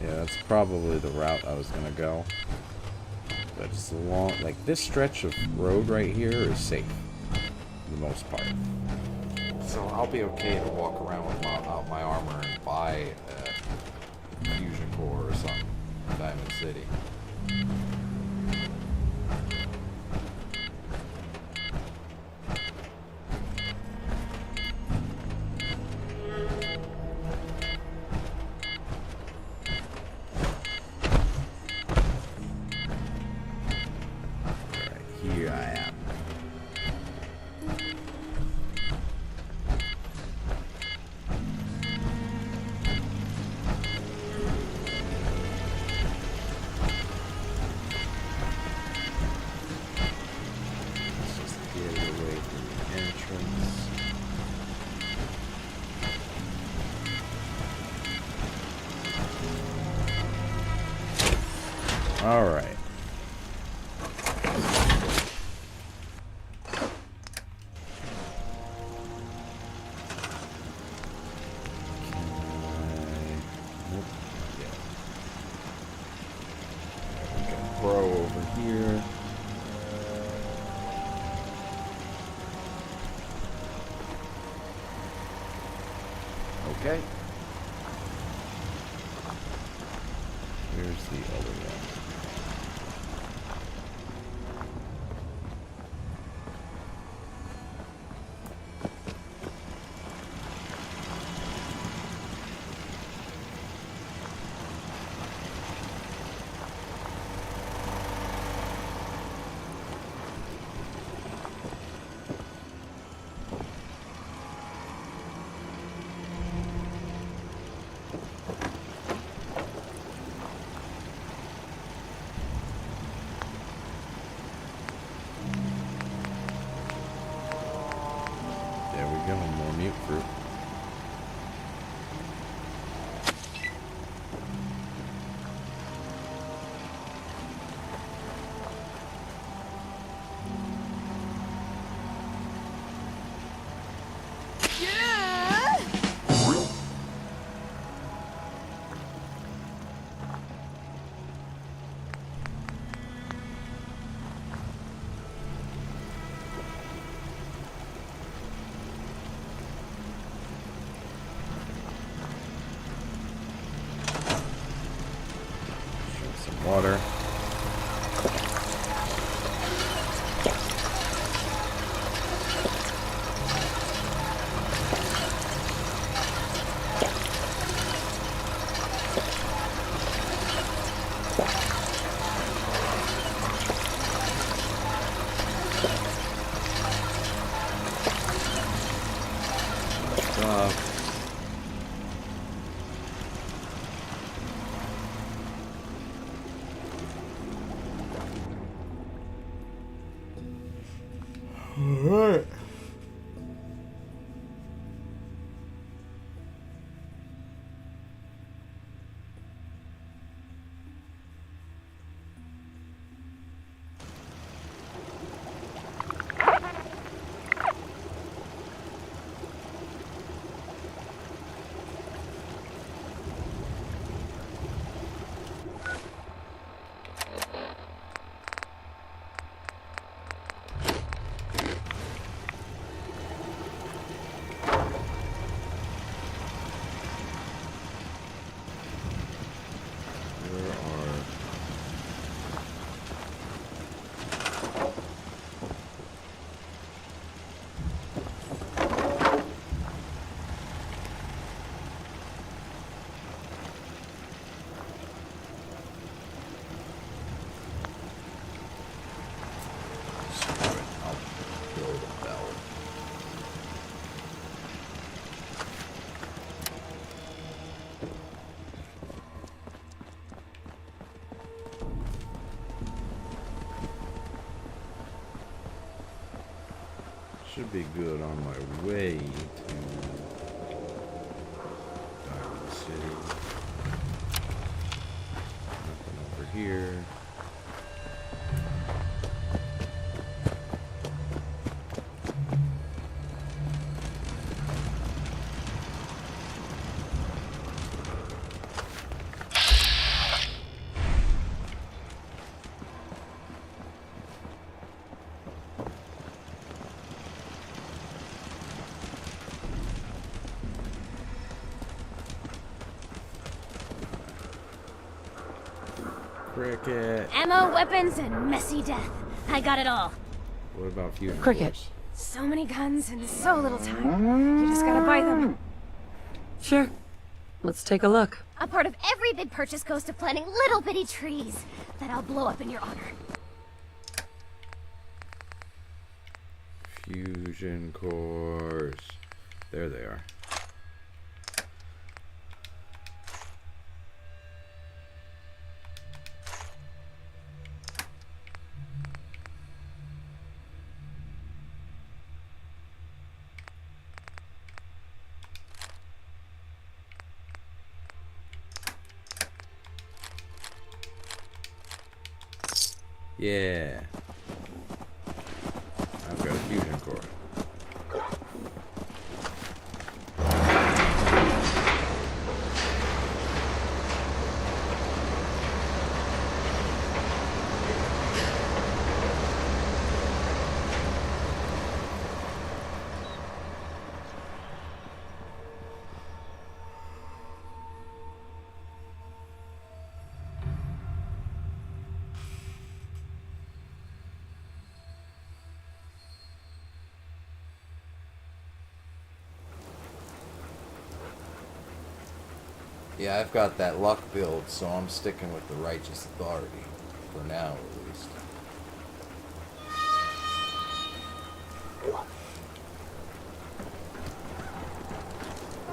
S2: Yeah, that's probably the route I was gonna go. But it's long, like this stretch of road right here is safe for the most part. So I'll be okay to walk around without my armor and buy a fusion core or something in Diamond City. Alright, here I am. All right. Pro over here. Okay. Here's the other one. More mute fruit. Water. should be good on my way to Diamond City. Nothing over here. Cricket.
S8: Ammo, weapons, and messy death. I got it all.
S2: What about fusion
S9: Cricket.
S2: cores?
S8: So many guns and so little time. You just gotta buy them.
S9: Sure. Let's take a look.
S8: A part of every big purchase goes to planting little bitty trees that I'll blow up in your honor.
S2: Fusion cores. There they are. Yeah. I've got a fusion core. Yeah, I've got that luck build, so I'm sticking with the righteous authority. For now, at least.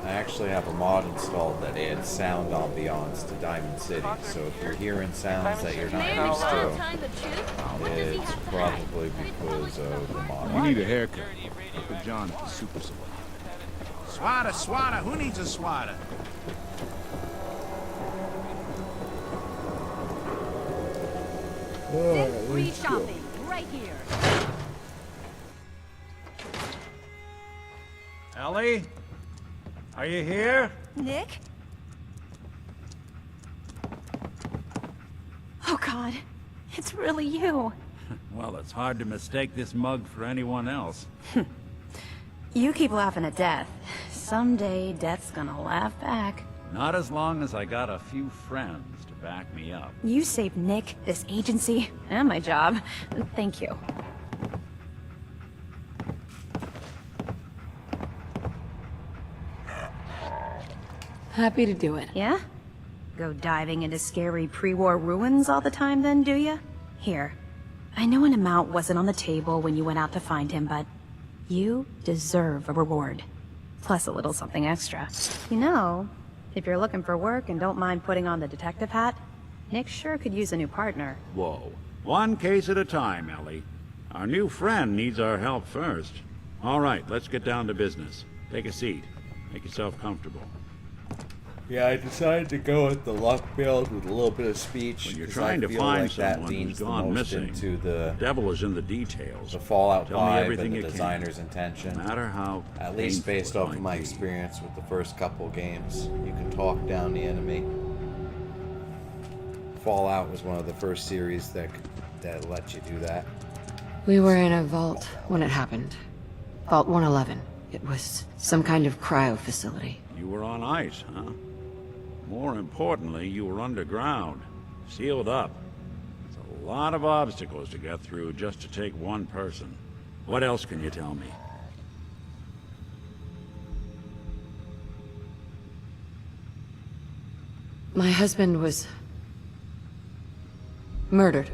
S2: I actually have a mod installed that adds sound ambiance to Diamond City, so if you're hearing sounds that you're not used to, it's probably because of the mod.
S7: You need a haircut. Look at John at the super salon.
S13: Swatter, swatter, who needs a swatter?
S3: Free shopping, right here.
S13: Ellie? Are you here?
S3: Nick? Oh God, it's really you.
S12: Well, it's hard to mistake this mug for anyone else.
S3: You keep laughing at death. Someday, death's gonna laugh back.
S12: Not as long as I got a few friends to back me up.
S3: You saved Nick, this agency, and my job. Thank you.
S9: Happy to do it.
S3: Yeah? Go diving into scary pre-war ruins all the time then, do ya? Here. I know an amount wasn't on the table when you went out to find him, but you deserve a reward. Plus a little something extra. You know, if you're looking for work and don't mind putting on the detective hat, Nick sure could use a new partner.
S12: Whoa. One case at a time, Ellie. Our new friend needs our help first. All right, let's get down to business. Take a seat. Make yourself comfortable.
S2: Yeah, I decided to go with the luck build with a little bit of speech.
S12: When you're trying to find someone who's gone missing,
S2: into the
S12: devil is in the details.
S2: The Fallout
S12: Tell me
S2: vibe
S12: everything
S2: and the
S12: you
S2: designer's
S12: can.
S2: intention.
S12: No matter how
S2: at least based off of my
S12: be.
S2: experience with the first couple games, you can talk down the enemy. Fallout was one of the first series that let you do that.
S9: We were in a vault when it happened. Vault 111. It was some kind of cryo facility.
S12: You were on ice, huh? More importantly, you were underground, sealed up. There's a lot of obstacles to get through just to take one person. What else can you tell me?
S9: My husband was murdered.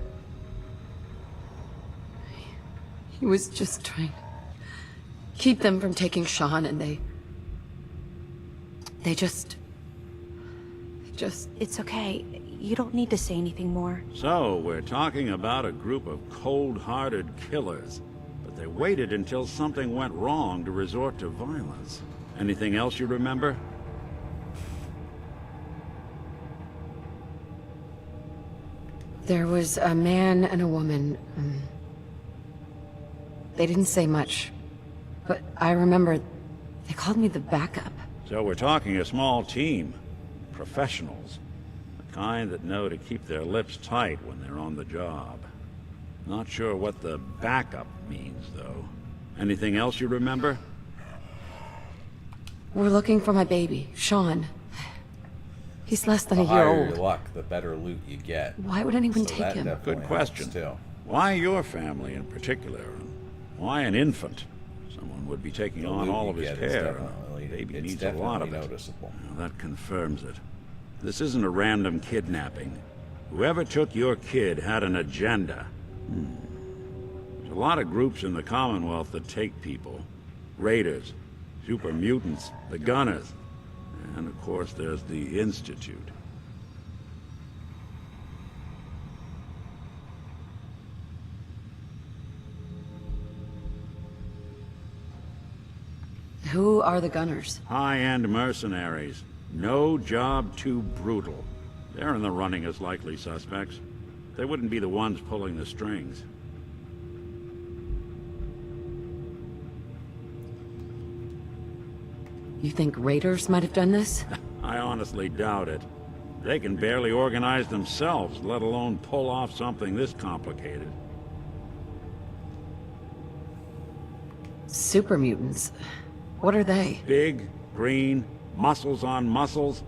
S9: He was just trying to keep them from taking Sean, and they just...
S3: It's okay. You don't need to say anything more.
S12: So, we're talking about a group of cold-hearted killers. But they waited until something went wrong to resort to violence. Anything else you remember?
S9: There was a man and a woman. They didn't say much, but I remember they called me the backup.
S12: So we're talking a small team. Professionals. The kind that know to keep their lips tight when they're on the job. Not sure what the backup means, though. Anything else you remember?
S9: We're looking for my baby, Sean. He's less than a
S2: The
S9: year
S2: higher
S9: old.
S2: your luck, the better loot you get.
S9: Why would anyone
S2: So
S9: take
S2: that
S9: him?
S2: definitely
S12: Good
S2: helps,
S12: question.
S2: too.
S12: Why your family in particular? Why an infant? Someone would be taking on
S2: loot
S12: all
S2: you
S12: of his
S2: get is
S12: care.
S2: definitely-
S12: Baby
S2: it's
S12: needs a lot of
S2: definitely
S12: it.
S2: noticeable.
S12: Well, that confirms it. This isn't a random kidnapping. Whoever took your kid had an agenda. There's a lot of groups in the Commonwealth that take people. Raiders, super mutants, the Gunners, and of course there's the Institute.
S9: Who are the Gunners?
S12: High-end mercenaries. No job too brutal. They're in the running as likely suspects. They wouldn't be the ones pulling the strings.
S9: You think raiders might have done this?
S12: I honestly doubt it. They can barely organize themselves, let alone pull off something this complicated.
S9: Super mutants. What are they?
S12: Big, green, muscles on muscles.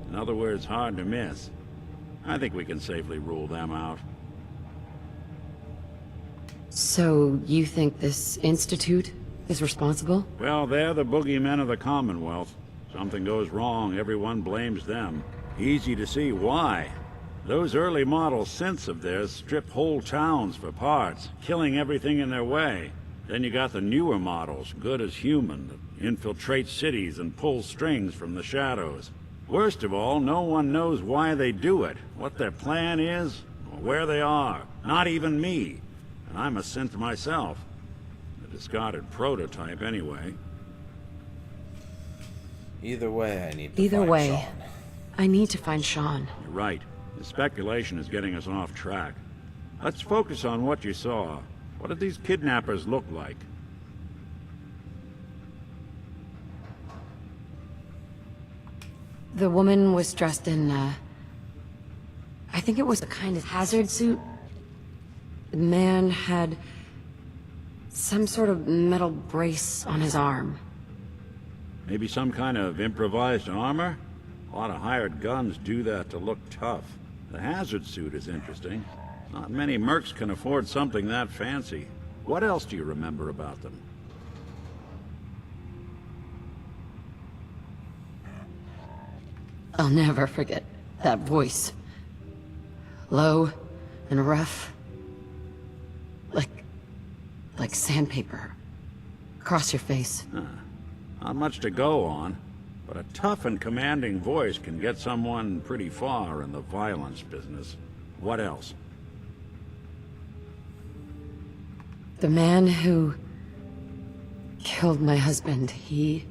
S12: In other words, hard to miss. I think we can safely rule them out.
S9: So, you think this institute is responsible?
S12: Well, they're the boogeymen of the Commonwealth. Something goes wrong, everyone blames them. Easy to see why. Those early model synths of theirs strip whole towns for parts, killing everything in their way. Then you got the newer models, good as human, that infiltrate cities and pull strings from the shadows. Worst of all, no one knows why they do it, what their plan is, or where they are. Not even me. And I'm a synth myself. A discarded prototype, anyway.
S2: Either way, I need to
S9: Either
S2: find
S9: way,
S2: Sean.
S9: I need to find Sean.
S12: You're right. The speculation is getting us off track. Let's focus on what you saw. What did these kidnappers look like?
S9: The woman was dressed in, I think it was a kind of hazard suit. The man had some sort of metal brace on his arm.
S12: Maybe some kind of improvised armor? A lot of hired guns do that to look tough. The hazard suit is interesting. Not many mercs can afford something that fancy. What else do you remember about them?
S9: I'll never forget that voice. Low and rough. Like sandpaper. Across your face.
S12: Not much to go on, but a tough and commanding voice can get someone pretty far in the violence business. What else?
S9: The man who killed my husband, he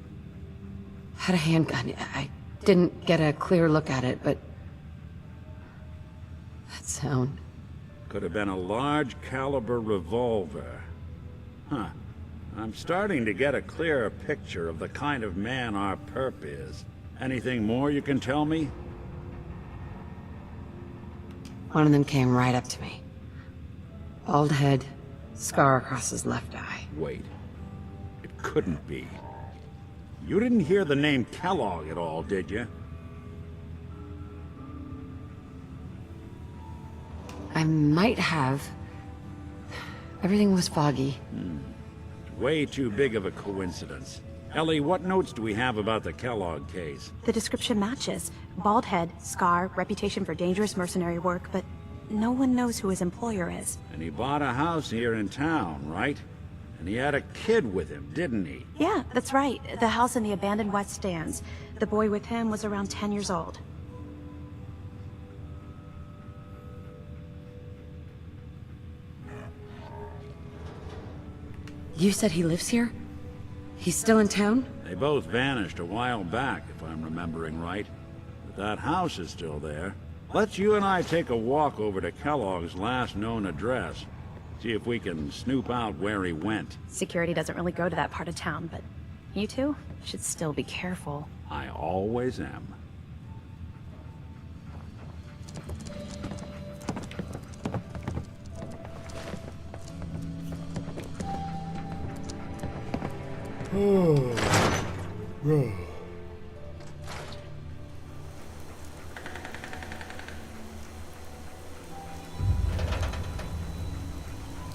S9: had a handgun. I didn't get a clear look at it, but that sound.
S12: Could have been a large caliber revolver. Huh. I'm starting to get a clearer picture of the kind of man our perp is. Anything more you can tell me?
S9: One of them came right up to me. Bald head, scar across his left eye.
S12: Wait. It couldn't be. You didn't hear the name Kellogg at all, did you?
S9: I might have. Everything was foggy.
S12: Way too big of a coincidence. Ellie, what notes do we have about the Kellogg case?
S14: The description matches. Bald head, scar, reputation for dangerous mercenary work, but no one knows who his employer is.
S12: And he bought a house here in town, right? And he had a kid with him, didn't he?
S14: Yeah, that's right. The house in the abandoned West Stands. The boy with him was around 10 years old.
S9: You said he lives here? He's still in town?
S12: They both vanished a while back, if I'm remembering right. But that house is still there. Let's you and I take a walk over to Kellogg's last known address. See if we can snoop out where he went.
S14: Security doesn't really go to that part of town, but you two should still be careful.
S12: I always am.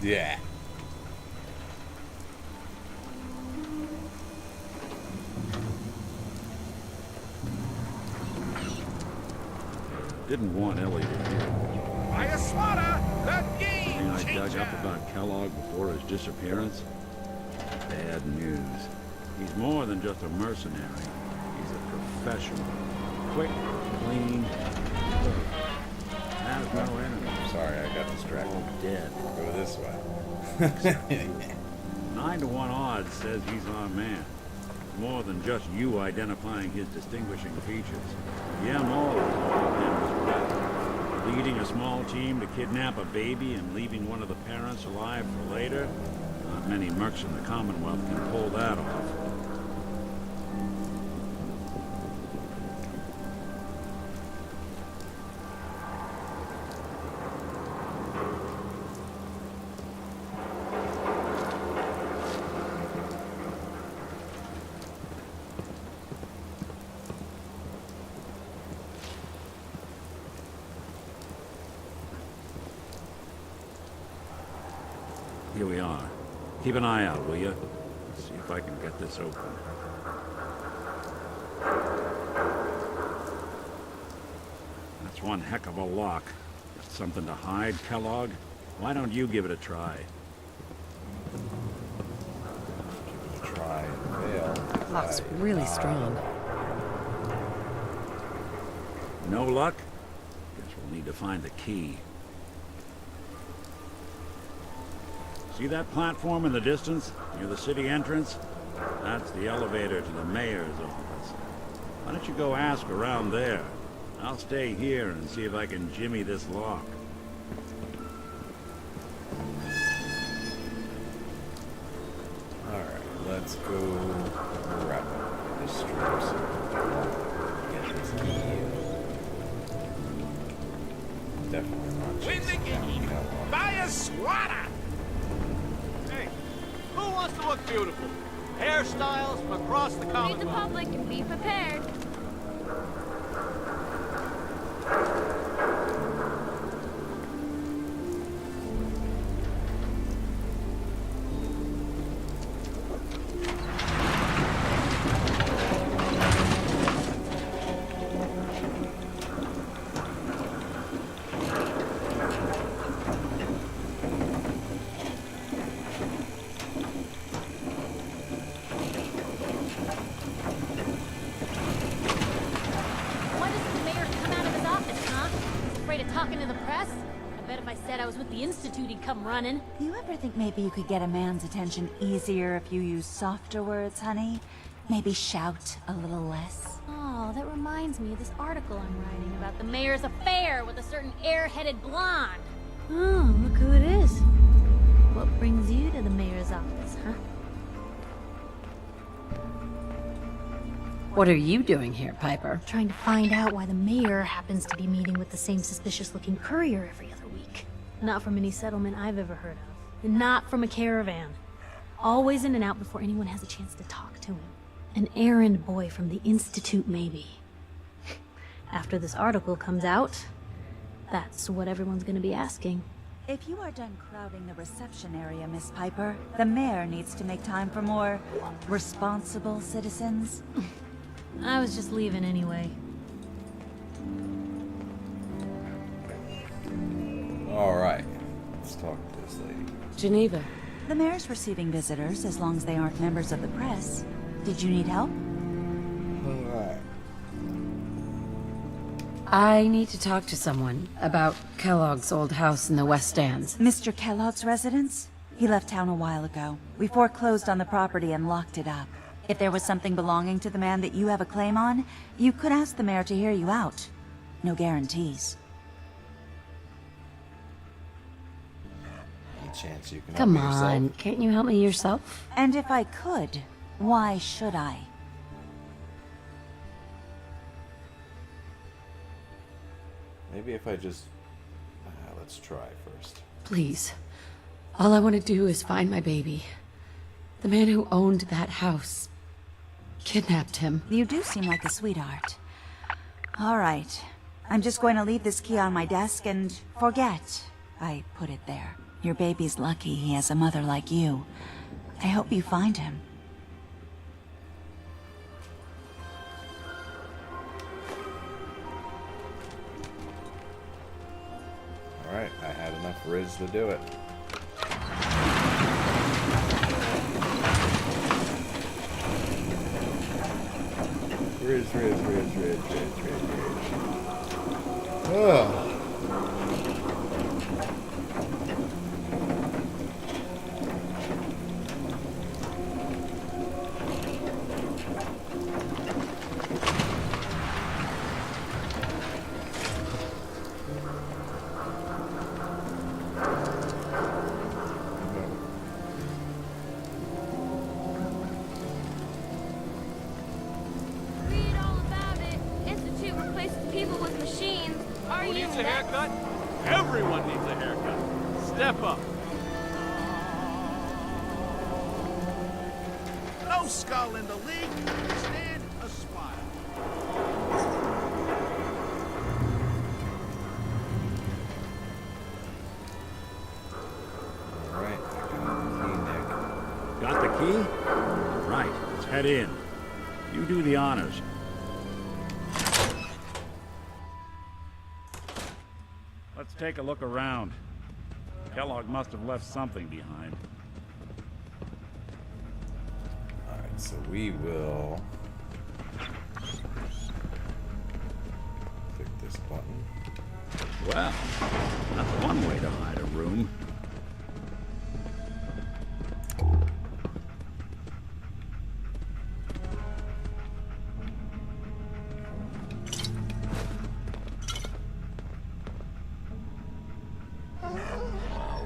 S2: Yeah.
S12: Didn't want Ellie to hear.
S13: By a swatter! The game
S12: Thing I dug
S13: changer!
S12: up about Kellogg before his disappearance? Bad news. He's more than just a mercenary. He's a professional. Quick, clean. Has no enemy.
S2: Sorry, I got distracted.
S12: All dead.
S2: Go this way.
S12: 9 to 1 odds says he's our man. More than just you identifying his distinguishing features. The MO is well. Leading a small team to kidnap a baby and leaving one of the parents alive for later. Not many mercs in the Commonwealth can pull that off. Here we are. Keep an eye out, will you? See if I can get this open. That's one heck of a lock. Got something to hide, Kellogg? Why don't you give it a try?
S2: Give it a try and fail.
S9: Lock's really strong.
S12: No luck? Guess we'll need to find the key. See that platform in the distance, near the city entrance? That's the elevator to the mayor's office. Why don't you go ask around there? I'll stay here and see if I can jimmy this lock.
S2: Alright, let's go grab the strips. Get this key. Definitely not
S13: Win the
S2: chasing down
S13: game
S2: Kellogg.
S13: by a swatter!
S6: Hey, who wants to look beautiful? Hairstyles from across the
S8: Read the
S6: Commonwealth.
S8: public and be prepared. Why doesn't the mayor come out of his office, huh? He's afraid of talking to the press? I bet if I said I was with the Institute, he'd come running.
S15: Do you ever think maybe you could get a man's attention easier if you use softer words, honey? Maybe shout a little less?
S8: Oh, that reminds me of this article I'm writing about the mayor's affair with a certain air-headed blonde. Oh, look who it is. What brings you to the mayor's office, huh?
S9: What are you doing here, Piper?
S8: Trying to find out why the mayor happens to be meeting with the same suspicious-looking courier every other week. Not from any settlement I've ever heard of. And not from a caravan. Always in and out before anyone has a chance to talk to him. An errand boy from the Institute, maybe. After this article comes out, that's what everyone's gonna be asking.
S15: If you are done crowding the reception area, Miss Piper, the mayor needs to make time for more responsible citizens.
S8: I was just leaving anyway.
S2: Alright, let's talk to this lady.
S9: Geneva.
S15: The mayor's receiving visitors as long as they aren't members of the press. Did you need help?
S2: Alright.
S9: I need to talk to someone about Kellogg's old house in the West Stands.
S15: Mr. Kellogg's residence? He left town a while ago. We foreclosed on the property and locked it up. If there was something belonging to the man that you have a claim on, you could ask the mayor to hear you out. No guarantees.
S2: Any chance you can
S9: Come
S2: help me yourself?
S9: on, can't you help me yourself?
S15: And if I could, why should I?
S2: Maybe if I just... let's try first.
S9: Please. All I want to do is find my baby. The man who owned that house kidnapped him.
S15: You do seem like a sweetheart. All right. I'm just going to leave this key on my desk and forget I put it there. Your baby's lucky he has a mother like you. I hope you find him.
S2: Alright, I had enough Riz to do it. Riz. Ugh.
S16: Read all about it. Institute replaces people with machines. Are
S17: Who
S16: you
S17: needs a
S16: nuts?
S17: haircut? Everyone needs a haircut. Step up.
S13: No skull in the league. Stand a smile.
S2: Alright, I got the key, Nick.
S12: Got the key? Right, let's head in. You do the honors. Let's take a look around. Kellogg must have left something behind.
S2: Alright, so we will click this button.
S12: Well, that's one way to hide a room.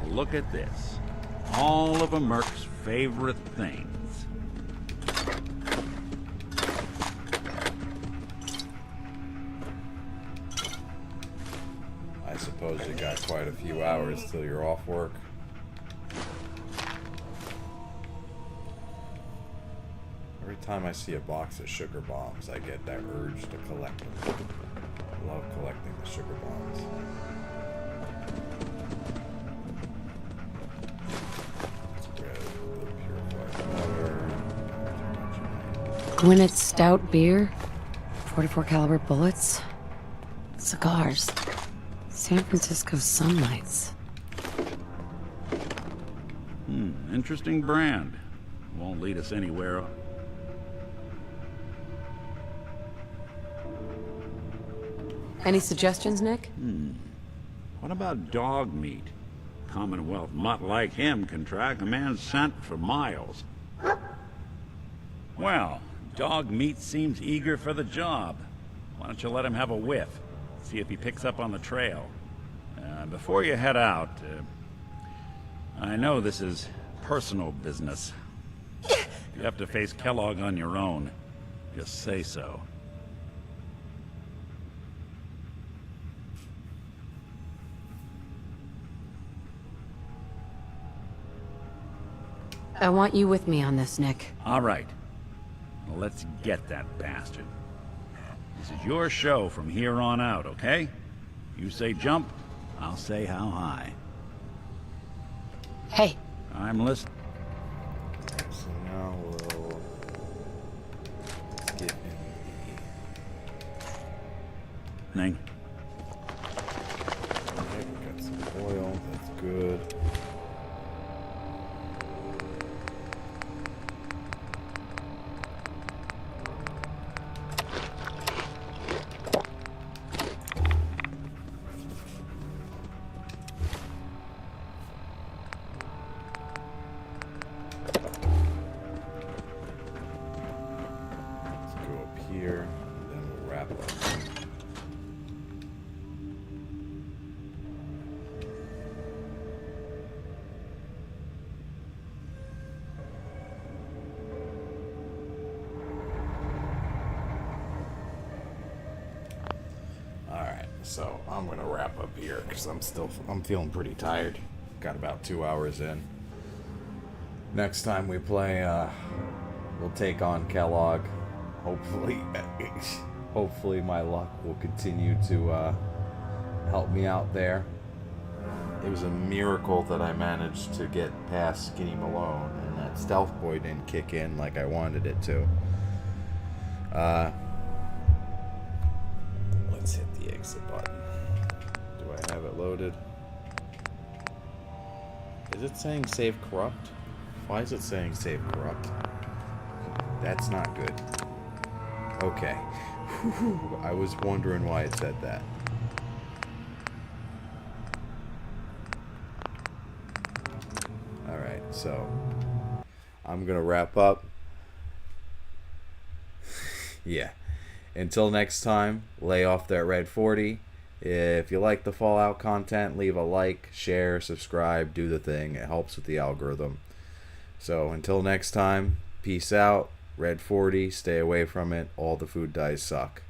S12: Look at this. All of a Merc's favorite things.
S2: I suppose you got quite a few hours till you're off work. Every time I see a box of sugar bombs, I get that urge to collect them. I love collecting the sugar bombs.
S9: Gwinnett Stout beer, 44 caliber bullets, cigars, San Francisco sunlights.
S12: Interesting brand. Won't lead us anywhere.
S9: Any suggestions, Nick?
S12: What about dog meat? Commonwealth mutt like him can track a man's scent for miles. Well, dog meat seems eager for the job. Why don't you let him have a whiff? See if he picks up on the trail. Before you head out, I know this is personal business. If you have to face Kellogg on your own, just say so.
S9: I want you with me on this, Nick.
S12: All right. Let's get that bastard. This is your show from here on out, okay? You say jump, I'll say how high.
S9: Hey.
S12: I'm listening.
S2: So now we'll... let's get in
S12: Ning.
S2: Okay, we got some oil, that's good. I'm gonna wrap up here because I'm feeling pretty tired. Got about 2 hours in. Next time we play, we'll take on Kellogg. Hopefully my luck will continue to help me out there. It was a miracle that I managed to get past Skinny Malone, and that stealth boy didn't kick in like I wanted it to. Let's hit the exit button. Do I have it loaded? Is it saying save corrupt? Why is it saying save corrupt? That's not good. Okay. Whew, I was wondering why it said that. Alright, so I'm gonna wrap up. Yeah. Until next time, lay off that red 40. If you like the Fallout content, leave a like, share, subscribe, do the thing. It helps with the algorithm. So until next time, peace out. Red 40, stay away from it. All the food dyes suck.